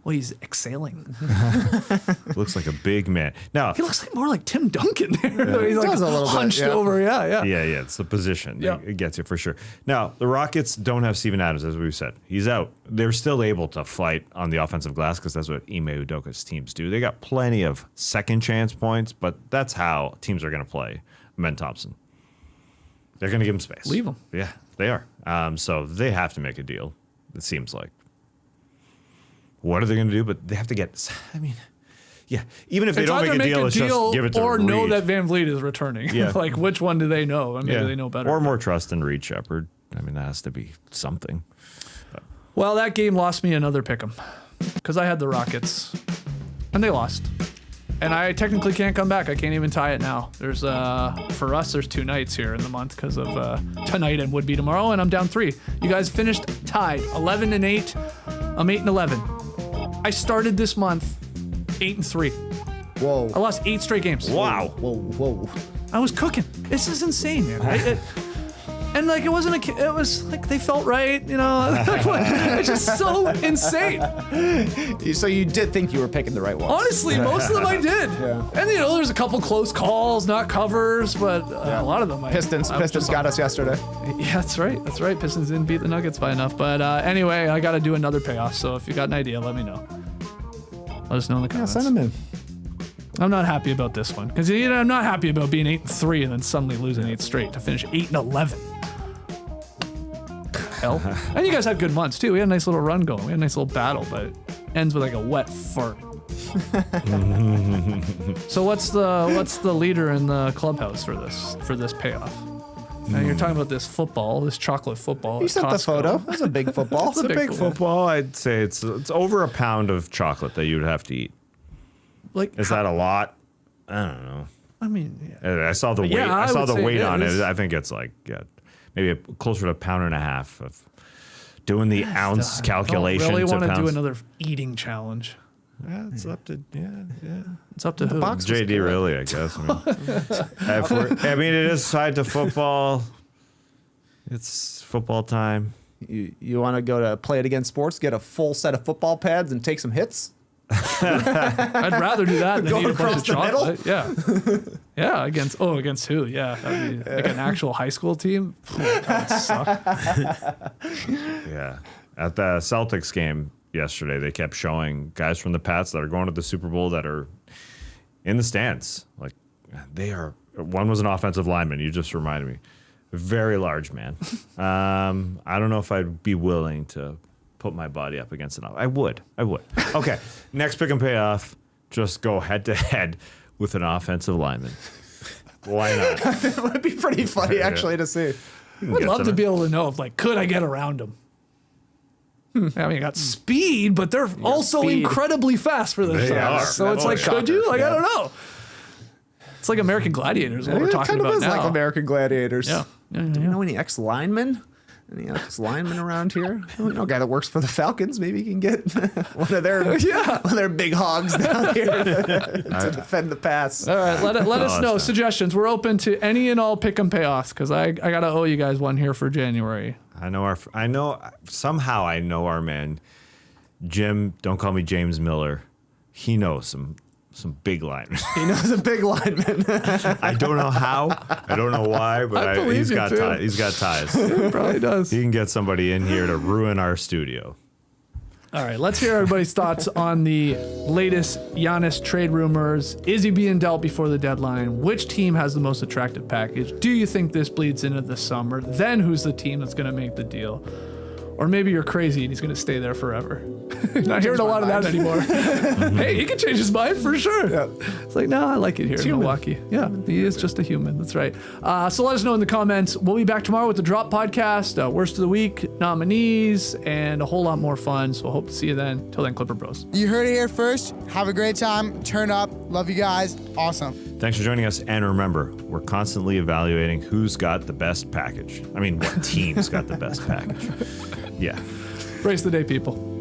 Well, he's exhaling. Looks like a big man. Now he looks like more like Tim Duncan there. Yeah, he's like a little hunched bit, over. Yeah. Yeah, it's the position. Yeah. It gets you for sure. Now, the Rockets don't have Steven Adams, as we've said. He's out. They're still able to fight on the offensive glass because that's what Ime Udoka's teams do. They got plenty of second chance points, but that's how teams are going to play Amen Thompson. They're going to give him space. Leave him. Yeah, they are. So they have to make a deal, it seems like. What are they going to do? But they have to get, Yeah, even if they It's don't either make a deal, let's just give it to or know Reed. that Van Vliet is returning. Yeah. Like, which one do they know? And maybe they know better. Or more trust in Reed Shepherd. I mean, that has to be something. Well, that game lost me another pick'em because I had the Rockets, and they lost. And I technically can't come back. I can't even tie it now. There's for us, there's 2 nights here in the month because of tonight and would be tomorrow, and I'm down 3. You guys finished tied, 11-8. I'm 8-11. I started this month 8-3. Whoa. I lost 8 straight games. Wow. Whoa. I was cooking. This is insane, man. And like, it wasn't it was like they felt right, you know. It's just so insane. So you did think you were picking the right one. Honestly, most of them I did. Yeah. And you know, there's a couple close calls, not covers, but a lot of them. Pistons got us yesterday. Yeah, that's right. Pistons didn't beat the Nuggets by enough. But anyway, I got to do another payoff. So if you got an idea, let me know. Let us know in the comments. Send them in. I'm not happy about this one because you know, I'm not happy about being 8-3 and then suddenly losing 8 straight to finish 8-11. Hell. And you guys had good months too. We had a nice little run going. We had a nice little battle, but it ends with like a wet fart. So what's the leader in the clubhouse for this payoff? Now you're talking about this football, this chocolate football. You at sent the Costco. photo. That's a big football. It's a big Football, I'd say it's over a pound of chocolate that you'd have to eat. Like, Is that a lot? I don't know. I mean, yeah. I saw the weight. Yeah, I I saw would the say weight it on is. it. I think it's like maybe closer to 1.5 pounds of doing the ounce calculations. I don't really want to of do pounds. another eating challenge. Yeah, it's up to It's up to who? box was JD. good. Really, I guess. I mean, it is tied to football. It's football time. You want to go to Play It Again Sports, get a full set of football pads, and take some hits? I'd rather do that than Go eat a bunch across of the middle? chocolate. Yeah. Yeah, against who? Yeah. That'd be like an actual high school team. That would suck. Yeah. At the Celtics game yesterday, they kept showing guys from the Pats that are going to the Super Bowl that are in the stands. Like, they are. One was an offensive lineman. You just reminded me. Very large man. I don't know if I'd be willing to put my body up against it. I would. Okay. Next pick and payoff. Just go head to head with an offensive lineman. Why not? It would be pretty funny, actually, to see. I'd love to be able to know if, like, could I get around them? I mean, you got speed, but they're also speed. incredibly fast for their They size. are. So That's it's like, a could you? shocker. Like, Yeah. I don't know. It's like American Gladiators, what we're It talking kind of about is now. like American Gladiators. Yeah. Do you know any ex-linemen? Any ex-linemen around here? You know, a guy that works for the Falcons. Maybe he can get one of their big hogs down here to defend the pass. All right, let us know. Awesome. Suggestions. We're open to any and all pick and payoffs because I gotta owe you guys one here for January. Somehow I know our man, Jim, don't call me James Miller. He knows some big linemen. He knows a big lineman. I don't know how. I don't know why, but believe he's you, got too. he's got ties. It probably does. He can get somebody in here to ruin our studio. All right, let's hear everybody's thoughts on the latest Giannis trade rumors. Is he being dealt before the deadline? Which team has the most attractive package? Do you think this bleeds into the summer? Then who's the team that's going to make the deal? Or maybe you're crazy and he's going to stay there forever. Not hearing a lot of that anymore. Hey, he can change his mind for sure. Yeah. It's like, no, I like it here in Milwaukee. Yeah, he is just a human. That's right. So let us know in the comments. We'll be back tomorrow with the Drop Podcast, Worst of the Week, nominees, and a whole lot more fun. So hope to see you then. Till then, Clipper Bros. You heard it here first. Have a great time. Turn up. Love you guys. Awesome. Thanks for joining us, and remember, we're constantly evaluating who's got the best package. I mean, what team's got the best package. Yeah. Race the day, people.